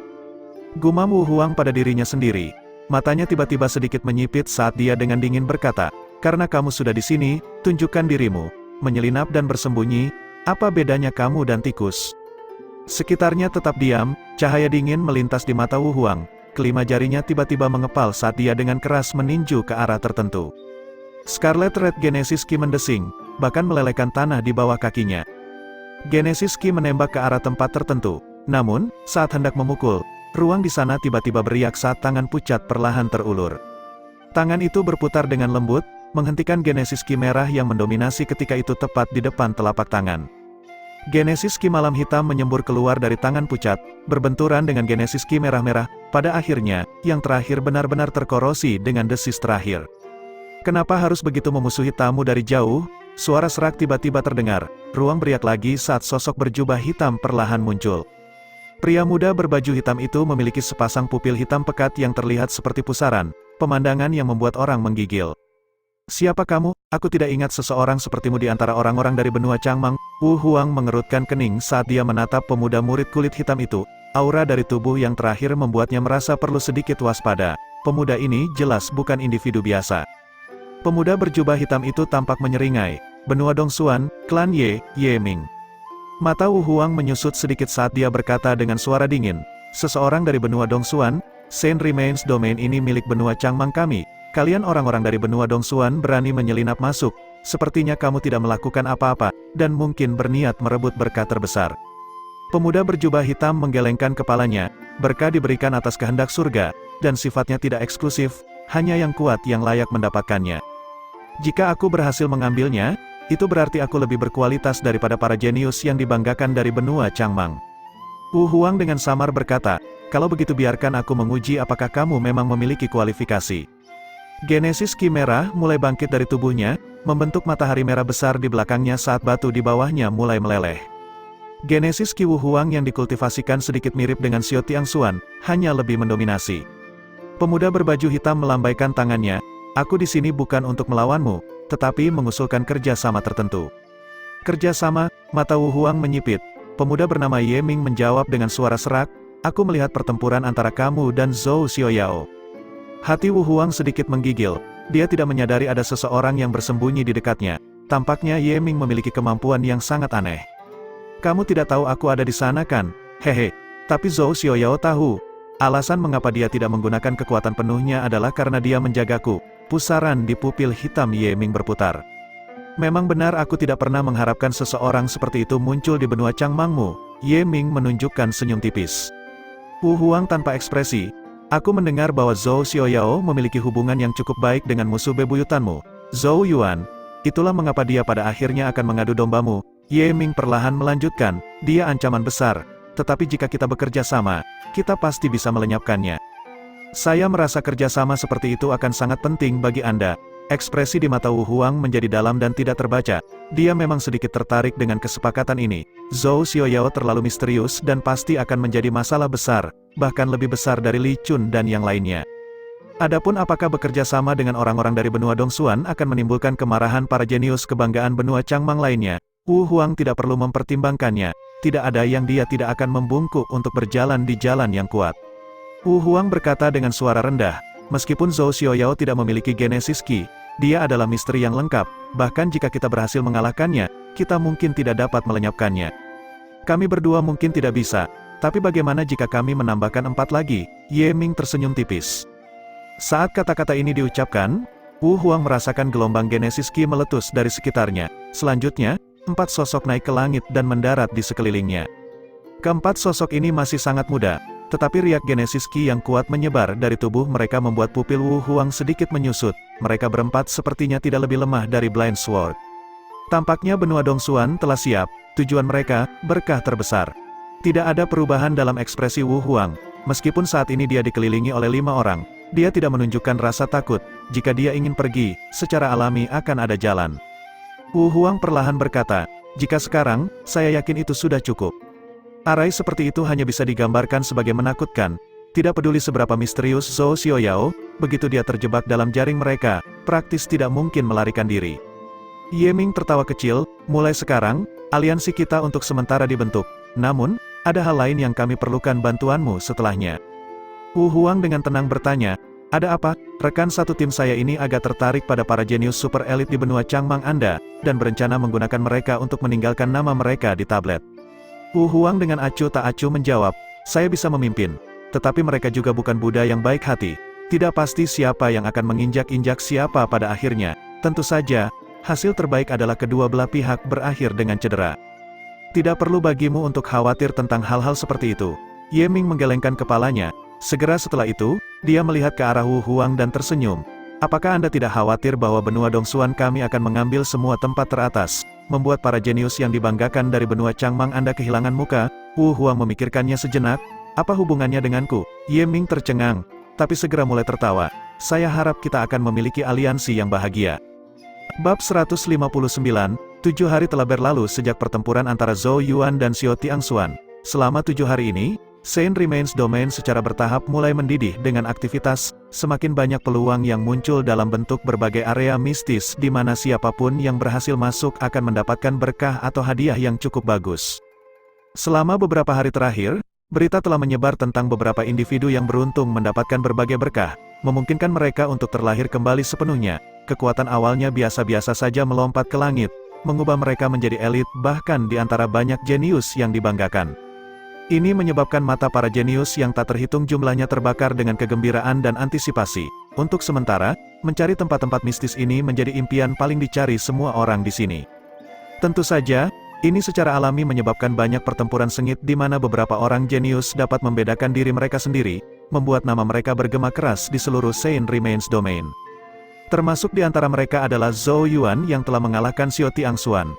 Gumam Wu Huang pada dirinya sendiri. Matanya tiba-tiba sedikit menyipit saat dia dengan dingin berkata, "Karena kamu sudah di sini, tunjukkan dirimu." Menyelinap dan bersembunyi, apa bedanya kamu dan tikus? Sekitarnya tetap diam, cahaya dingin melintas di mata Wu Huang. Kelima jarinya tiba-tiba mengepal saat dia dengan keras meninju ke arah tertentu. Scarlet Red Genesis Ki mendesing, bahkan melelehkan tanah di bawah kakinya. Genesis Ki menembak ke arah tempat tertentu. Namun, saat hendak memukul, ruang di sana tiba-tiba beriak saat tangan pucat perlahan terulur. Tangan itu berputar dengan lembut, menghentikan Genesis Ki merah yang mendominasi ketika itu tepat di depan telapak tangan. Genesis Ki malam hitam menyembur keluar dari tangan pucat, berbenturan dengan Genesis Ki merah-merah. Pada akhirnya, yang terakhir benar-benar terkorosi dengan desis terakhir. Kenapa harus begitu memusuhi tamu dari jauh? Suara serak tiba-tiba terdengar. Ruang beriak lagi saat sosok berjubah hitam perlahan muncul. Pria muda berbaju hitam itu memiliki sepasang pupil hitam pekat yang terlihat seperti pusaran, pemandangan yang membuat orang menggigil. "Siapa kamu? Aku tidak ingat seseorang sepertimu di antara orang-orang dari benua Changmang." Wu Huang mengerutkan kening saat dia menatap pemuda murid kulit hitam itu. Aura dari tubuh yang terakhir membuatnya merasa perlu sedikit waspada. Pemuda ini jelas bukan individu biasa. Pemuda berjubah hitam itu tampak menyeringai. "Benua Dongsuan, klan Ye Ming." Mata Wu Huang menyusut sedikit saat dia berkata dengan suara dingin, "Seseorang dari benua Dongsuan, Saint Remains Domain ini milik benua Changmang kami. Kalian orang-orang dari benua Dongsuan berani menyelinap masuk. Sepertinya kamu tidak melakukan apa-apa, dan mungkin berniat merebut berkah terbesar." Pemuda berjubah hitam menggelengkan kepalanya. Berkah diberikan atas kehendak surga, dan sifatnya tidak eksklusif, hanya yang kuat yang layak mendapatkannya. Jika aku berhasil mengambilnya, itu berarti aku lebih berkualitas daripada para jenius yang dibanggakan dari benua Changmang. Wu Huang dengan samar berkata, Kalau begitu biarkan aku menguji apakah kamu memang memiliki kualifikasi. Genesis Ki merah mulai bangkit dari tubuhnya, membentuk matahari merah besar di belakangnya saat batu di bawahnya mulai meleleh. Genesis Ki Wu Huang yang dikultivasikan sedikit mirip dengan Xiao Tiangxuan, hanya lebih mendominasi. Pemuda berbaju hitam melambaikan tangannya, aku di sini bukan untuk melawanmu, tetapi mengusulkan kerja sama tertentu. Kerja sama, mata Wu Huang menyipit. Pemuda bernama Ye Ming menjawab dengan suara serak, aku melihat pertempuran antara kamu dan Zhou Xiaoyao. Hati Wu Huang sedikit menggigil, dia tidak menyadari ada seseorang yang bersembunyi di dekatnya. Tampaknya Ye Ming memiliki kemampuan yang sangat aneh. Kamu tidak tahu aku ada di sana kan? Hehe. Tapi Zhou Xiaoyao tahu. Alasan mengapa dia tidak menggunakan kekuatan penuhnya adalah karena dia menjagaku. Pusaran di pupil hitam Ye Ming berputar. Memang benar aku tidak pernah mengharapkan seseorang seperti itu muncul di benua Changmangmu. Ye Ming menunjukkan senyum tipis. Wu Huang tanpa ekspresi. Aku mendengar bahwa Zhou Xiaoyao memiliki hubungan yang cukup baik dengan musuh bebuyutanmu, Zhou Yuan. Itulah mengapa dia pada akhirnya akan mengadu dombamu. Ye Ming perlahan melanjutkan, dia ancaman besar, tetapi jika kita bekerja sama, kita pasti bisa melenyapkannya. Saya merasa kerjasama seperti itu akan sangat penting bagi Anda. Ekspresi di mata Wu Huang menjadi dalam dan tidak terbaca. Dia memang sedikit tertarik dengan kesepakatan ini. Zhou Xiaoyao terlalu misterius dan pasti akan menjadi masalah besar, bahkan lebih besar dari Li Chun dan yang lainnya. Adapun apakah bekerja sama dengan orang-orang dari benua Dongsuan akan menimbulkan kemarahan para jenius kebanggaan benua Changmang lainnya, Wu Huang tidak perlu mempertimbangkannya. Tidak ada yang dia tidak akan membungkuk untuk berjalan di jalan yang kuat. Wu Huang berkata dengan suara rendah, meskipun Zhou Xiaoyao tidak memiliki Genesis Ki, dia adalah misteri yang lengkap, bahkan jika kita berhasil mengalahkannya, kita mungkin tidak dapat melenyapkannya. Kami berdua mungkin tidak bisa, tapi bagaimana jika kami menambahkan 4 lagi? Ye Ming tersenyum tipis. Saat kata-kata ini diucapkan, Wu Huang merasakan gelombang Genesis Ki meletus dari sekitarnya. Selanjutnya, 4 sosok naik ke langit dan mendarat di sekelilingnya. Keempat sosok ini masih sangat muda, tetapi riak Genesis Ki yang kuat menyebar dari tubuh mereka membuat pupil Wu Huang sedikit menyusut. Mereka berempat sepertinya tidak lebih lemah dari Blind Sword. Tampaknya benua Dongsuan telah siap, tujuan mereka, berkah terbesar. Tidak ada perubahan dalam ekspresi Wu Huang, meskipun saat ini dia dikelilingi oleh 5 orang, dia tidak menunjukkan rasa takut. Jika dia ingin pergi, secara alami akan ada jalan. Wu Huang perlahan berkata, jika sekarang, saya yakin itu sudah cukup. Arai seperti itu hanya bisa digambarkan sebagai menakutkan. Tidak peduli seberapa misterius Zhou Xiaoyao, begitu dia terjebak dalam jaring mereka, praktis tidak mungkin melarikan diri. Ye Ming tertawa kecil, mulai sekarang, aliansi kita untuk sementara dibentuk. Namun, ada hal lain yang kami perlukan bantuanmu setelahnya. Wu Huang dengan tenang bertanya, ada apa? Rekan satu tim saya ini agak tertarik pada para jenius super elit di benua Changmang Anda, dan berencana menggunakan mereka untuk meninggalkan nama mereka di tablet. Wu Huang dengan acuh tak acuh menjawab, saya bisa memimpin. Tetapi mereka juga bukan Buddha yang baik hati. Tidak pasti siapa yang akan menginjak-injak siapa pada akhirnya. Tentu saja, hasil terbaik adalah kedua belah pihak berakhir dengan cedera. Tidak perlu bagimu untuk khawatir tentang hal-hal seperti itu. Ye Ming menggelengkan kepalanya. Segera setelah itu, dia melihat ke arah Wu Huang dan tersenyum. Apakah Anda tidak khawatir bahwa benua Dongsuan kami akan mengambil semua tempat teratas, membuat para jenius yang dibanggakan dari benua Changmang Anda kehilangan muka? Wu Huang memikirkannya sejenak. Apa hubungannya denganku? Ye Ming tercengang, tapi segera mulai tertawa. Saya harap kita akan memiliki aliansi yang bahagia. Bab 159, 7 hari telah berlalu sejak pertempuran antara Zhou Yuan dan Xiao Tiangxuan. Selama 7 hari ini, Saint Remains Domain secara bertahap mulai mendidih dengan aktivitas, semakin banyak peluang yang muncul dalam bentuk berbagai area mistis di mana siapapun yang berhasil masuk akan mendapatkan berkah atau hadiah yang cukup bagus. Selama beberapa hari terakhir, berita telah menyebar tentang beberapa individu yang beruntung mendapatkan berbagai berkah, memungkinkan mereka untuk terlahir kembali sepenuhnya. Kekuatan awalnya biasa-biasa saja melompat ke langit, mengubah mereka menjadi elit bahkan di antara banyak jenius yang dibanggakan. Ini menyebabkan mata para jenius yang tak terhitung jumlahnya terbakar dengan kegembiraan dan antisipasi. Untuk sementara, mencari tempat-tempat mistis ini menjadi impian paling dicari semua orang di sini. Tentu saja, ini secara alami menyebabkan banyak pertempuran sengit di mana beberapa orang jenius dapat membedakan diri mereka sendiri, membuat nama mereka bergema keras di seluruh Saint Remains Domain. Termasuk di antara mereka adalah Zhou Yuan yang telah mengalahkan Xiao Tiangxuan.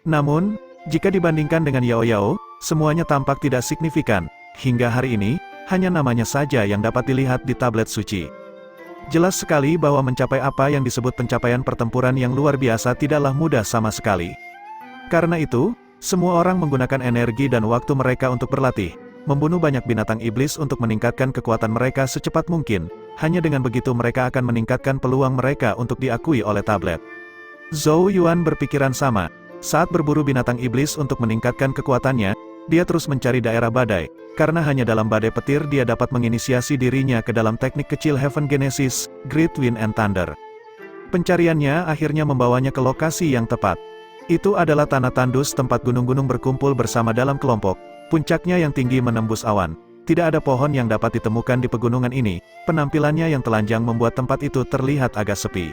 Namun, jika dibandingkan dengan Yao Yao, semuanya tampak tidak signifikan. Hingga hari ini, hanya namanya saja yang dapat dilihat di tablet suci. Jelas sekali bahwa mencapai apa yang disebut pencapaian pertempuran yang luar biasa tidaklah mudah sama sekali. Karena itu, semua orang menggunakan energi dan waktu mereka untuk berlatih, membunuh banyak binatang iblis untuk meningkatkan kekuatan mereka secepat mungkin. Hanya dengan begitu mereka akan meningkatkan peluang mereka untuk diakui oleh tablet. Zhou Yuan berpikiran sama. Saat berburu binatang iblis untuk meningkatkan kekuatannya, dia terus mencari daerah badai, karena hanya dalam badai petir dia dapat menginisiasi dirinya ke dalam teknik kecil Heaven Genesis, Great Wind and Thunder. Pencariannya akhirnya membawanya ke lokasi yang tepat. Itu adalah tanah tandus tempat gunung-gunung berkumpul bersama dalam kelompok, puncaknya yang tinggi menembus awan. Tidak ada pohon yang dapat ditemukan di pegunungan ini, penampilannya yang telanjang membuat tempat itu terlihat agak sepi.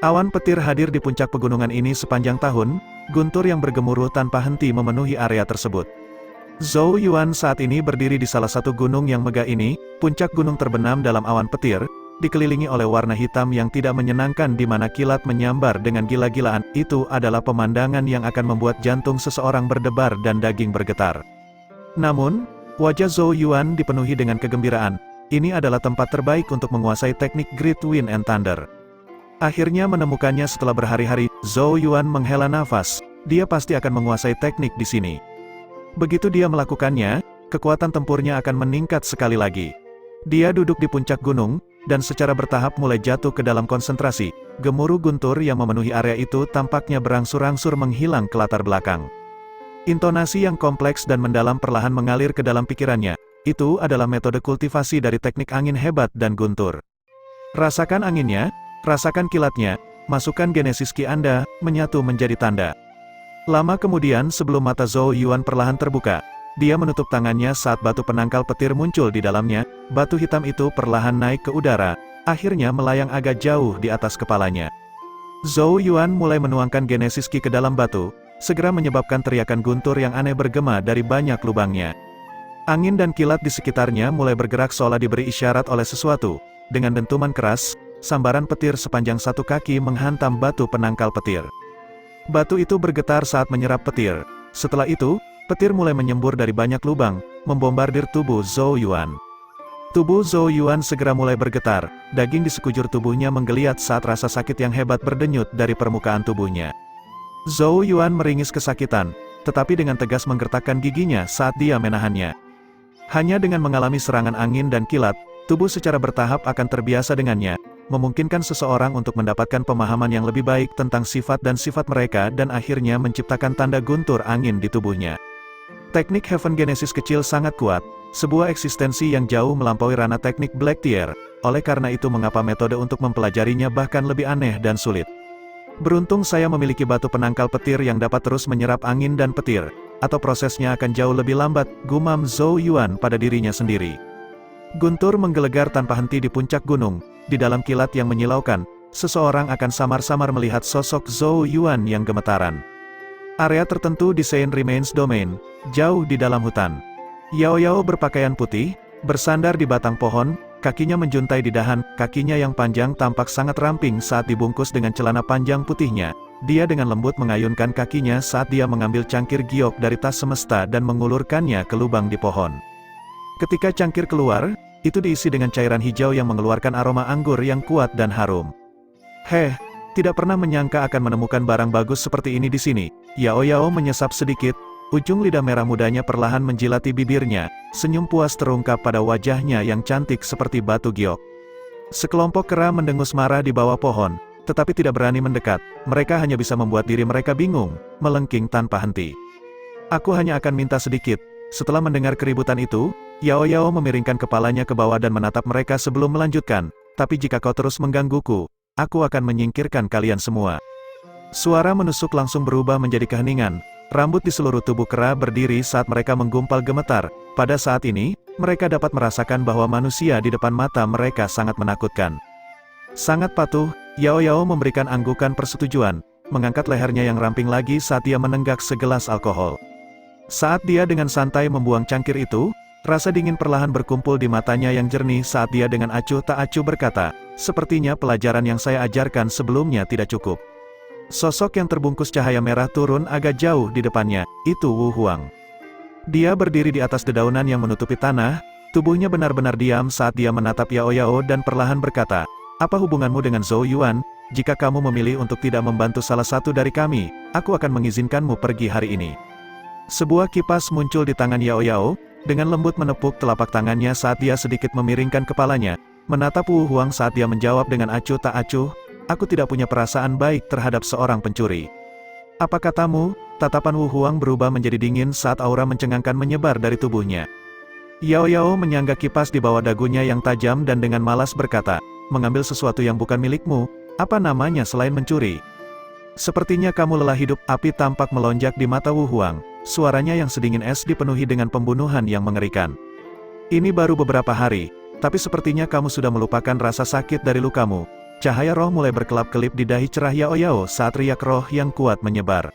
Awan petir hadir di puncak pegunungan ini sepanjang tahun, guntur yang bergemuruh tanpa henti memenuhi area tersebut. Zhou Yuan saat ini berdiri di salah satu gunung yang megah ini, puncak gunung terbenam dalam awan petir, dikelilingi oleh warna hitam yang tidak menyenangkan di mana kilat menyambar dengan gila-gilaan. Itu adalah pemandangan yang akan membuat jantung seseorang berdebar dan daging bergetar. Namun, wajah Zhou Yuan dipenuhi dengan kegembiraan. Ini adalah tempat terbaik untuk menguasai teknik Great Wind and Thunder. Akhirnya menemukannya setelah berhari-hari, Zhou Yuan menghela nafas. Dia pasti akan menguasai teknik di sini. Begitu dia melakukannya, kekuatan tempurnya akan meningkat sekali lagi. Dia duduk di puncak gunung, dan secara bertahap mulai jatuh ke dalam konsentrasi. Gemuruh guntur yang memenuhi area itu tampaknya berangsur-angsur menghilang ke latar belakang. Intonasi yang kompleks dan mendalam perlahan mengalir ke dalam pikirannya. Itu adalah metode kultivasi dari teknik angin hebat dan guntur. Rasakan anginnya, rasakan kilatnya, masukkan genesis ki Anda, menyatu menjadi tanda. Lama kemudian sebelum mata Zhou Yuan perlahan terbuka, dia menutup tangannya saat batu penangkal petir muncul di dalamnya. Batu hitam itu perlahan naik ke udara, akhirnya melayang agak jauh di atas kepalanya. Zhou Yuan mulai menuangkan genesis ki ke dalam batu, segera menyebabkan teriakan guntur yang aneh bergema dari banyak lubangnya. Angin dan kilat di sekitarnya mulai bergerak seolah diberi isyarat oleh sesuatu. Dengan dentuman keras, sambaran petir sepanjang 1 kaki menghantam batu penangkal petir. Batu itu bergetar saat menyerap petir. Setelah itu, petir mulai menyembur dari banyak lubang, membombardir tubuh Zhou Yuan. Tubuh Zhou Yuan segera mulai bergetar, daging di sekujur tubuhnya menggeliat saat rasa sakit yang hebat berdenyut dari permukaan tubuhnya. Zhou Yuan meringis kesakitan, tetapi dengan tegas menggertakkan giginya saat dia menahannya. Hanya dengan mengalami serangan angin dan kilat, tubuh secara bertahap akan terbiasa dengannya, memungkinkan seseorang untuk mendapatkan pemahaman yang lebih baik tentang sifat dan sifat mereka dan akhirnya menciptakan tanda guntur angin di tubuhnya. Teknik Heaven Genesis kecil sangat kuat, sebuah eksistensi yang jauh melampaui ranah teknik Black Tier, oleh karena itu mengapa metode untuk mempelajarinya bahkan lebih aneh dan sulit. Beruntung saya memiliki batu penangkal petir yang dapat terus menyerap angin dan petir, atau prosesnya akan jauh lebih lambat, gumam Zhou Yuan pada dirinya sendiri. Guntur menggelegar tanpa henti di puncak gunung, di dalam kilat yang menyilaukan, seseorang akan samar-samar melihat sosok Zhou Yuan yang gemetaran. Area tertentu di Saint Remains Domain, jauh di dalam hutan. Yao Yao berpakaian putih, bersandar di batang pohon, kakinya menjuntai di dahan, kakinya yang panjang tampak sangat ramping saat dibungkus dengan celana panjang putihnya. Dia dengan lembut mengayunkan kakinya saat dia mengambil cangkir giok dari tas semesta dan mengulurkannya ke lubang di pohon. Ketika cangkir keluar, itu diisi dengan cairan hijau yang mengeluarkan aroma anggur yang kuat dan harum. Tidak pernah menyangka akan menemukan barang bagus seperti ini di sini. Yao Yao menyesap sedikit, ujung lidah merah mudanya perlahan menjilati bibirnya, senyum puas terungkap pada wajahnya yang cantik seperti batu giok. Sekelompok kera mendengus marah di bawah pohon, tetapi tidak berani mendekat. Mereka hanya bisa membuat diri mereka bingung, melengking tanpa henti. Aku hanya akan minta sedikit. Setelah mendengar keributan itu, Yao Yao memiringkan kepalanya ke bawah dan menatap mereka sebelum melanjutkan. Tapi jika kau terus menggangguku, aku akan menyingkirkan kalian semua. Suara menusuk langsung berubah menjadi keheningan. Rambut di seluruh tubuh kera berdiri saat mereka menggumpal gemetar. Pada saat ini, mereka dapat merasakan bahwa manusia di depan mata mereka sangat menakutkan. Sangat patuh, Yao Yao memberikan anggukan persetujuan, mengangkat lehernya yang ramping lagi saat dia menenggak segelas alkohol. Saat dia dengan santai membuang cangkir itu, rasa dingin perlahan berkumpul di matanya yang jernih saat dia dengan acuh tak acuh berkata, sepertinya pelajaran yang saya ajarkan sebelumnya tidak cukup. Sosok yang terbungkus cahaya merah turun agak jauh di depannya, itu Wu Huang. Dia berdiri di atas dedaunan yang menutupi tanah, Tubuhnya benar-benar diam saat dia menatap Yao Yao dan perlahan berkata, "Apa hubunganmu dengan Zhou Yuan? Jika kamu memilih untuk tidak membantu salah satu dari kami, aku akan mengizinkanmu pergi hari ini." Sebuah kipas muncul di tangan Yao Yao, dengan lembut menepuk telapak tangannya saat dia sedikit memiringkan kepalanya, menatap Wu Huang saat dia menjawab dengan acuh tak acuh, "Aku tidak punya perasaan baik terhadap seorang pencuri." "Apa katamu?" Tatapan Wu Huang berubah menjadi dingin saat aura mencengangkan menyebar dari tubuhnya. Yao Yao menyangga kipas di bawah dagunya yang tajam dan dengan malas berkata, "Mengambil sesuatu yang bukan milikmu, apa namanya selain mencuri?" "Sepertinya kamu lelah hidup." Api tampak melonjak di mata Wu Huang, suaranya yang sedingin es dipenuhi dengan pembunuhan yang mengerikan. "Ini baru beberapa hari, tapi sepertinya kamu sudah melupakan rasa sakit dari lukamu." Cahaya roh mulai berkelap-kelip di dahi cerah Yao Yao saat riak roh yang kuat menyebar.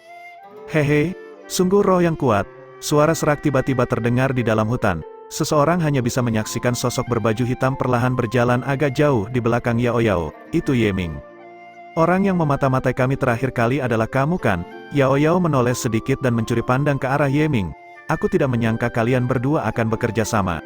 "Hehe, sungguh roh yang kuat." Suara serak tiba-tiba terdengar di dalam hutan. Seseorang hanya bisa menyaksikan sosok berbaju hitam perlahan berjalan agak jauh di belakang Yao Yao. "Itu Ye Ming. Orang yang memata-matai kami terakhir kali adalah kamu kan?" Yao Yao menoleh sedikit dan mencuri pandang ke arah Ye Ming. "Aku tidak menyangka kalian berdua akan bekerja sama."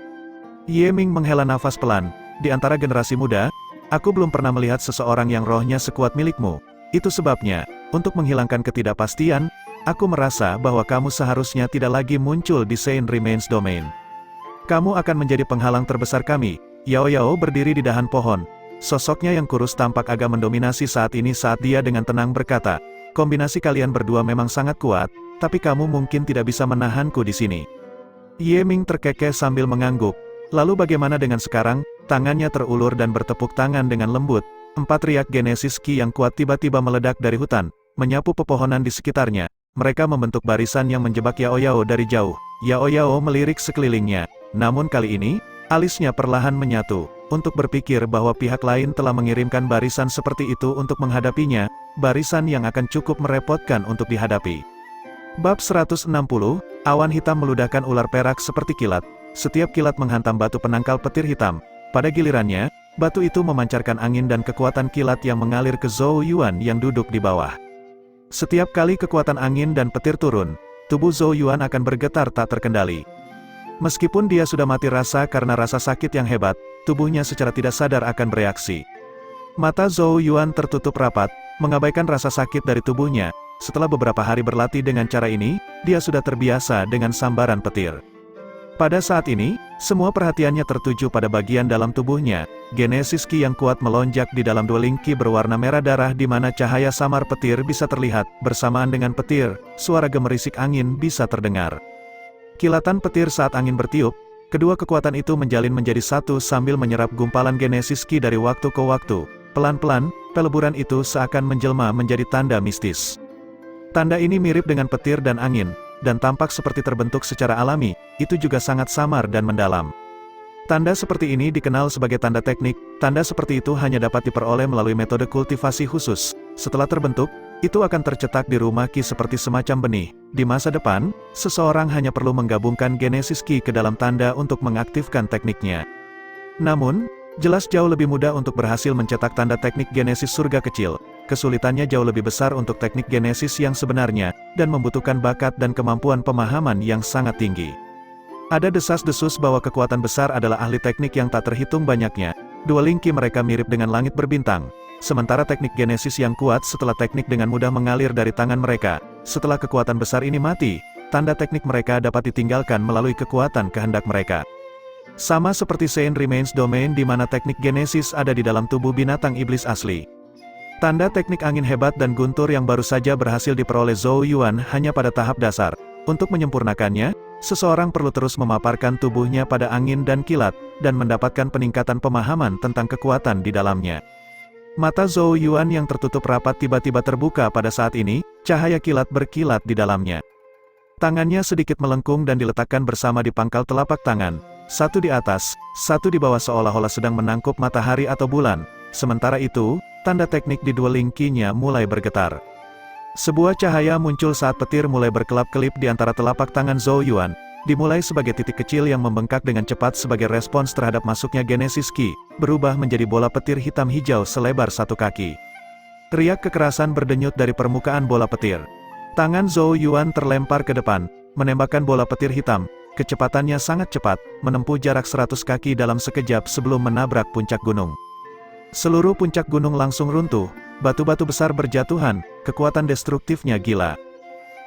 Ye Ming menghela nafas pelan. "Di antara generasi muda, aku belum pernah melihat seseorang yang rohnya sekuat milikmu. Itu sebabnya, untuk menghilangkan ketidakpastian, aku merasa bahwa kamu seharusnya tidak lagi muncul di Saint Remains Domain. Kamu akan menjadi penghalang terbesar kami." Yao Yao berdiri di dahan pohon. Sosoknya yang kurus tampak agak mendominasi saat ini saat dia dengan tenang berkata, "Kombinasi kalian berdua memang sangat kuat, tapi kamu mungkin tidak bisa menahanku di sini." Ye Ming terkekeh sambil mengangguk. "Lalu bagaimana dengan sekarang?" Tangannya terulur dan bertepuk tangan dengan lembut. 4 riak Genesis Ki yang kuat tiba-tiba meledak dari hutan, menyapu pepohonan di sekitarnya. Mereka membentuk barisan yang menjebak Yao Yao dari jauh. Yao Yao melirik sekelilingnya. Namun kali ini, alisnya perlahan menyatu. Untuk berpikir bahwa pihak lain telah mengirimkan barisan seperti itu untuk menghadapinya, barisan yang akan cukup merepotkan untuk dihadapi. Bab 160, awan hitam meludahkan ular perak seperti kilat. Setiap kilat menghantam batu penangkal petir hitam. Pada gilirannya, batu itu memancarkan angin dan kekuatan kilat yang mengalir ke Zhou Yuan yang duduk di bawah. Setiap kali kekuatan angin dan petir turun, tubuh Zhou Yuan akan bergetar tak terkendali. Meskipun dia sudah mati rasa karena rasa sakit yang hebat, tubuhnya secara tidak sadar akan bereaksi. Mata Zhou Yuan tertutup rapat, mengabaikan rasa sakit dari tubuhnya. Setelah beberapa hari berlatih dengan cara ini, dia sudah terbiasa dengan sambaran petir. Pada saat ini, semua perhatiannya tertuju pada bagian dalam tubuhnya. Genesis Ki yang kuat melonjak di dalam dueling Ki berwarna merah darah di mana cahaya samar petir bisa terlihat. Bersamaan dengan petir, suara gemerisik angin bisa terdengar. Kilatan petir saat angin bertiup, kedua kekuatan itu menjalin menjadi satu sambil menyerap gumpalan Genesis Ki dari waktu ke waktu. Pelan-pelan, peleburan itu seakan menjelma menjadi tanda mistis. Tanda ini mirip dengan petir dan angin, dan tampak seperti terbentuk secara alami, itu juga sangat samar dan mendalam. Tanda seperti ini dikenal sebagai tanda teknik. Tanda seperti itu hanya dapat diperoleh melalui metode kultivasi khusus. Setelah terbentuk, itu akan tercetak di rumah Ki seperti semacam benih. Di masa depan, seseorang hanya perlu menggabungkan Genesis Ki ke dalam tanda untuk mengaktifkan tekniknya. Namun, jelas jauh lebih mudah untuk berhasil mencetak tanda teknik Genesis surga kecil. Kesulitannya jauh lebih besar untuk teknik Genesis yang sebenarnya, dan membutuhkan bakat dan kemampuan pemahaman yang sangat tinggi. Ada desas-desus bahwa kekuatan besar adalah ahli teknik yang tak terhitung banyaknya. Dueling Ki mereka mirip dengan langit berbintang. Sementara teknik Genesis yang kuat setelah teknik dengan mudah mengalir dari tangan mereka. Setelah kekuatan besar ini mati, tanda teknik mereka dapat ditinggalkan melalui kekuatan kehendak mereka. Sama seperti Saint Remains Domain di mana teknik Genesis ada di dalam tubuh binatang iblis asli. Tanda teknik angin hebat dan guntur yang baru saja berhasil diperoleh Zhou Yuan hanya pada tahap dasar. Untuk menyempurnakannya, seseorang perlu terus memaparkan tubuhnya pada angin dan kilat, dan mendapatkan peningkatan pemahaman tentang kekuatan di dalamnya. Mata Zhou Yuan yang tertutup rapat tiba-tiba terbuka pada saat ini, cahaya kilat berkilat di dalamnya. Tangannya sedikit melengkung dan diletakkan bersama di pangkal telapak tangan. Satu di atas, satu di bawah seolah-olah sedang menangkup matahari atau bulan. Sementara itu, tanda teknik di dueling Ki-nya mulai bergetar. Sebuah cahaya muncul saat petir mulai berkelap-kelip di antara telapak tangan Zhou Yuan, dimulai sebagai titik kecil yang membengkak dengan cepat sebagai respons terhadap masuknya Genesis Ki, berubah menjadi bola petir hitam hijau selebar 1 kaki. Riak kekerasan berdenyut dari permukaan bola petir. Tangan Zhou Yuan terlempar ke depan, menembakkan bola petir hitam, kecepatannya sangat cepat, menempuh jarak 100 kaki dalam sekejap sebelum menabrak puncak gunung. Seluruh puncak gunung langsung runtuh, batu-batu besar berjatuhan, kekuatan destruktifnya gila.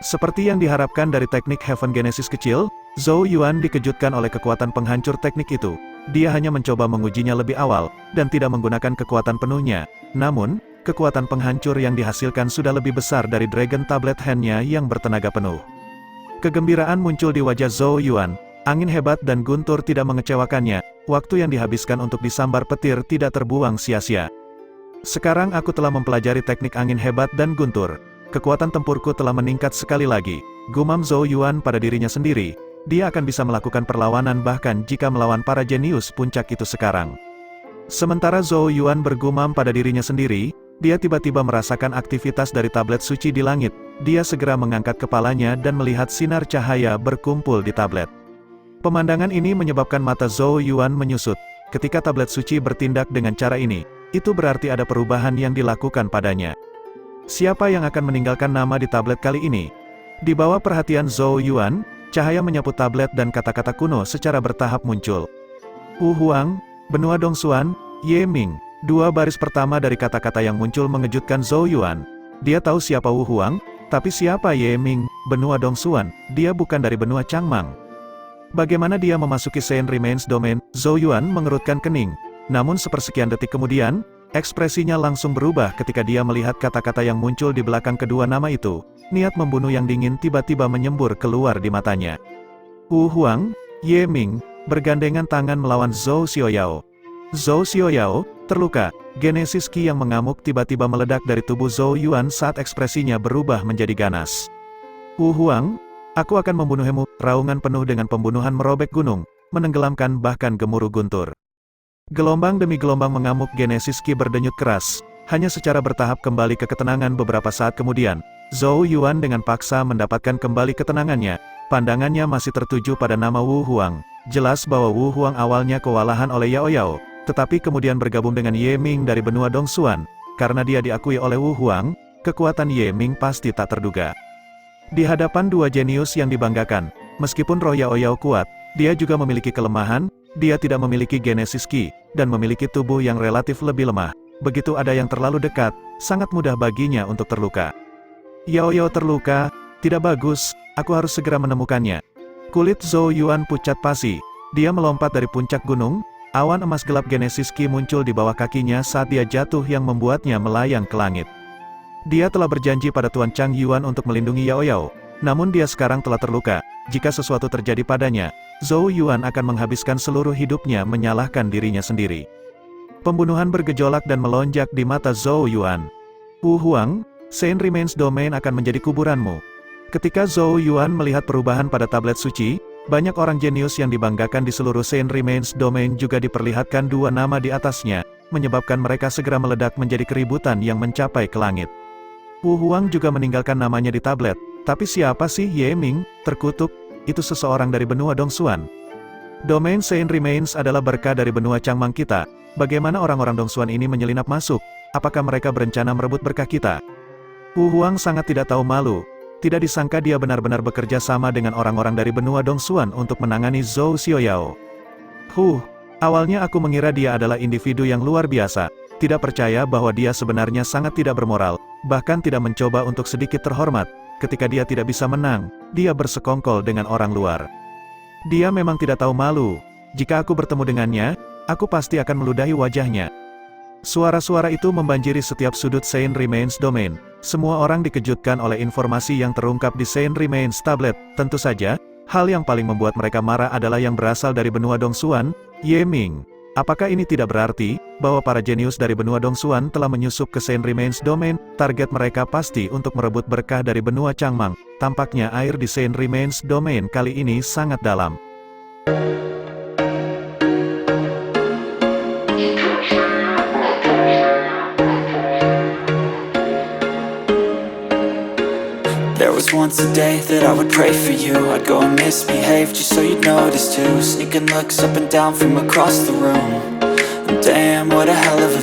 Seperti yang diharapkan dari teknik Heaven Genesis kecil, Zhou Yuan dikejutkan oleh kekuatan penghancur teknik itu. Dia hanya mencoba mengujinya lebih awal, dan tidak menggunakan kekuatan penuhnya. Namun, kekuatan penghancur yang dihasilkan sudah lebih besar dari Dragon Tablet Hand-nya yang bertenaga penuh. Kegembiraan muncul di wajah Zhou Yuan, angin hebat dan guntur tidak mengecewakannya, waktu yang dihabiskan untuk disambar petir tidak terbuang sia-sia. Sekarang aku telah mempelajari teknik angin hebat dan guntur. Kekuatan tempurku telah meningkat sekali lagi, gumam Zhou Yuan pada dirinya sendiri. Dia akan bisa melakukan perlawanan bahkan jika melawan para jenius puncak itu sekarang. Sementara Zhou Yuan bergumam pada dirinya sendiri, dia tiba-tiba merasakan aktivitas dari tablet suci di langit. Dia segera mengangkat kepalanya dan melihat sinar cahaya berkumpul di tablet. Pemandangan ini menyebabkan mata Zhou Yuan menyusut. Ketika tablet suci bertindak dengan cara ini, itu berarti ada perubahan yang dilakukan padanya. Siapa yang akan meninggalkan nama di tablet kali ini? Di bawah perhatian Zhou Yuan, cahaya menyapu tablet dan kata-kata kuno secara bertahap muncul. Wu Huang, Benua Dongsuan, Ye Ming. Dua baris pertama dari kata-kata yang muncul mengejutkan Zhou Yuan. Dia tahu siapa Wu Huang, tapi siapa Ye Ming, Benua Dongsuan? Dia bukan dari benua Changmang. Bagaimana dia memasuki Saint Remains Domain? Zhou Yuan mengerutkan kening. Namun sepersekian detik kemudian, ekspresinya langsung berubah ketika dia melihat kata-kata yang muncul di belakang kedua nama itu. Niat membunuh yang dingin tiba-tiba menyembur keluar di matanya. Wu Huang, Ye Ming, bergandengan tangan melawan Zhou Xiaoyao. Zhou Xiaoyao terluka. Genesis Qi yang mengamuk tiba-tiba meledak dari tubuh Zhou Yuan saat ekspresinya berubah menjadi ganas. Wu Huang, aku akan membunuhmu. Raungan penuh dengan pembunuhan merobek gunung, menenggelamkan bahkan gemuruh guntur. Gelombang demi gelombang mengamuk Genesis Qi berdenyut keras. Hanya secara bertahap kembali ke ketenangan beberapa saat kemudian, Zhou Yuan dengan paksa mendapatkan kembali ketenangannya. Pandangannya masih tertuju pada nama Wu Huang. Jelas bahwa Wu Huang awalnya kewalahan oleh Yao Yao, tetapi kemudian bergabung dengan Ye Ming dari benua Dongsuan. Karena dia diakui oleh Wu Huang, kekuatan Ye Ming pasti tak terduga. Di hadapan dua jenius yang dibanggakan, meskipun roh Yao Yao kuat, dia juga memiliki kelemahan. Dia tidak memiliki Genesis Qi, dan memiliki tubuh yang relatif lebih lemah. Begitu ada yang terlalu dekat, sangat mudah baginya untuk terluka. Yao Yao terluka, tidak bagus, aku harus segera menemukannya. Kulit Zhou Yuan pucat pasi. Dia melompat dari puncak gunung, awan emas gelap Genesis Qi muncul di bawah kakinya saat dia jatuh yang membuatnya melayang ke langit. Dia telah berjanji pada Tuan Chang Yuan untuk melindungi Yao Yao, namun dia sekarang telah terluka. Jika sesuatu terjadi padanya, Zhou Yuan akan menghabiskan seluruh hidupnya menyalahkan dirinya sendiri. Pembunuhan bergejolak dan melonjak di mata Zhou Yuan. Wu Huang, Saint Remains Domain akan menjadi kuburanmu. Ketika Zhou Yuan melihat perubahan pada tablet suci, banyak orang jenius yang dibanggakan di seluruh Saint Remains Domain juga diperlihatkan dua nama di atasnya, menyebabkan mereka segera meledak menjadi keributan yang mencapai ke langit. Wu Huang juga meninggalkan namanya di tablet. Tapi siapa sih Ye Ming? Terkutuk, itu seseorang dari benua Dongsuan. Domain Saint Remains adalah berkah dari benua Changmang kita. Bagaimana orang-orang Dongsuan ini menyelinap masuk? Apakah mereka berencana merebut berkah kita? Wu Huang sangat tidak tahu malu. Tidak disangka dia benar-benar bekerja sama dengan orang-orang dari benua Dongsuan untuk menangani Zhou Xiaoyao. Awalnya aku mengira dia adalah individu yang luar biasa. Tidak percaya bahwa dia sebenarnya sangat tidak bermoral, bahkan tidak mencoba untuk sedikit terhormat. Ketika dia tidak bisa menang, dia bersekongkol dengan orang luar. Dia memang tidak tahu malu. Jika aku bertemu dengannya, aku pasti akan meludahi wajahnya. Suara-suara itu membanjiri setiap sudut Saint Remains Domain. Semua orang dikejutkan oleh informasi yang terungkap di Saint Remains Tablet. Tentu saja, hal yang paling membuat mereka marah adalah yang berasal dari benua Dongsuan, Ye Ming. Apakah ini tidak berarti bahwa para jenius dari benua Dongsuan telah menyusup ke Saint Remains Domain? Target mereka pasti untuk merebut berkah dari benua Changmang. Tampaknya air di Saint Remains Domain kali ini sangat dalam. There was once a day that I would pray for you. I'd go and misbehave just so you'd notice too. Sneaking looks up and down from across the room. And damn, what a hell of a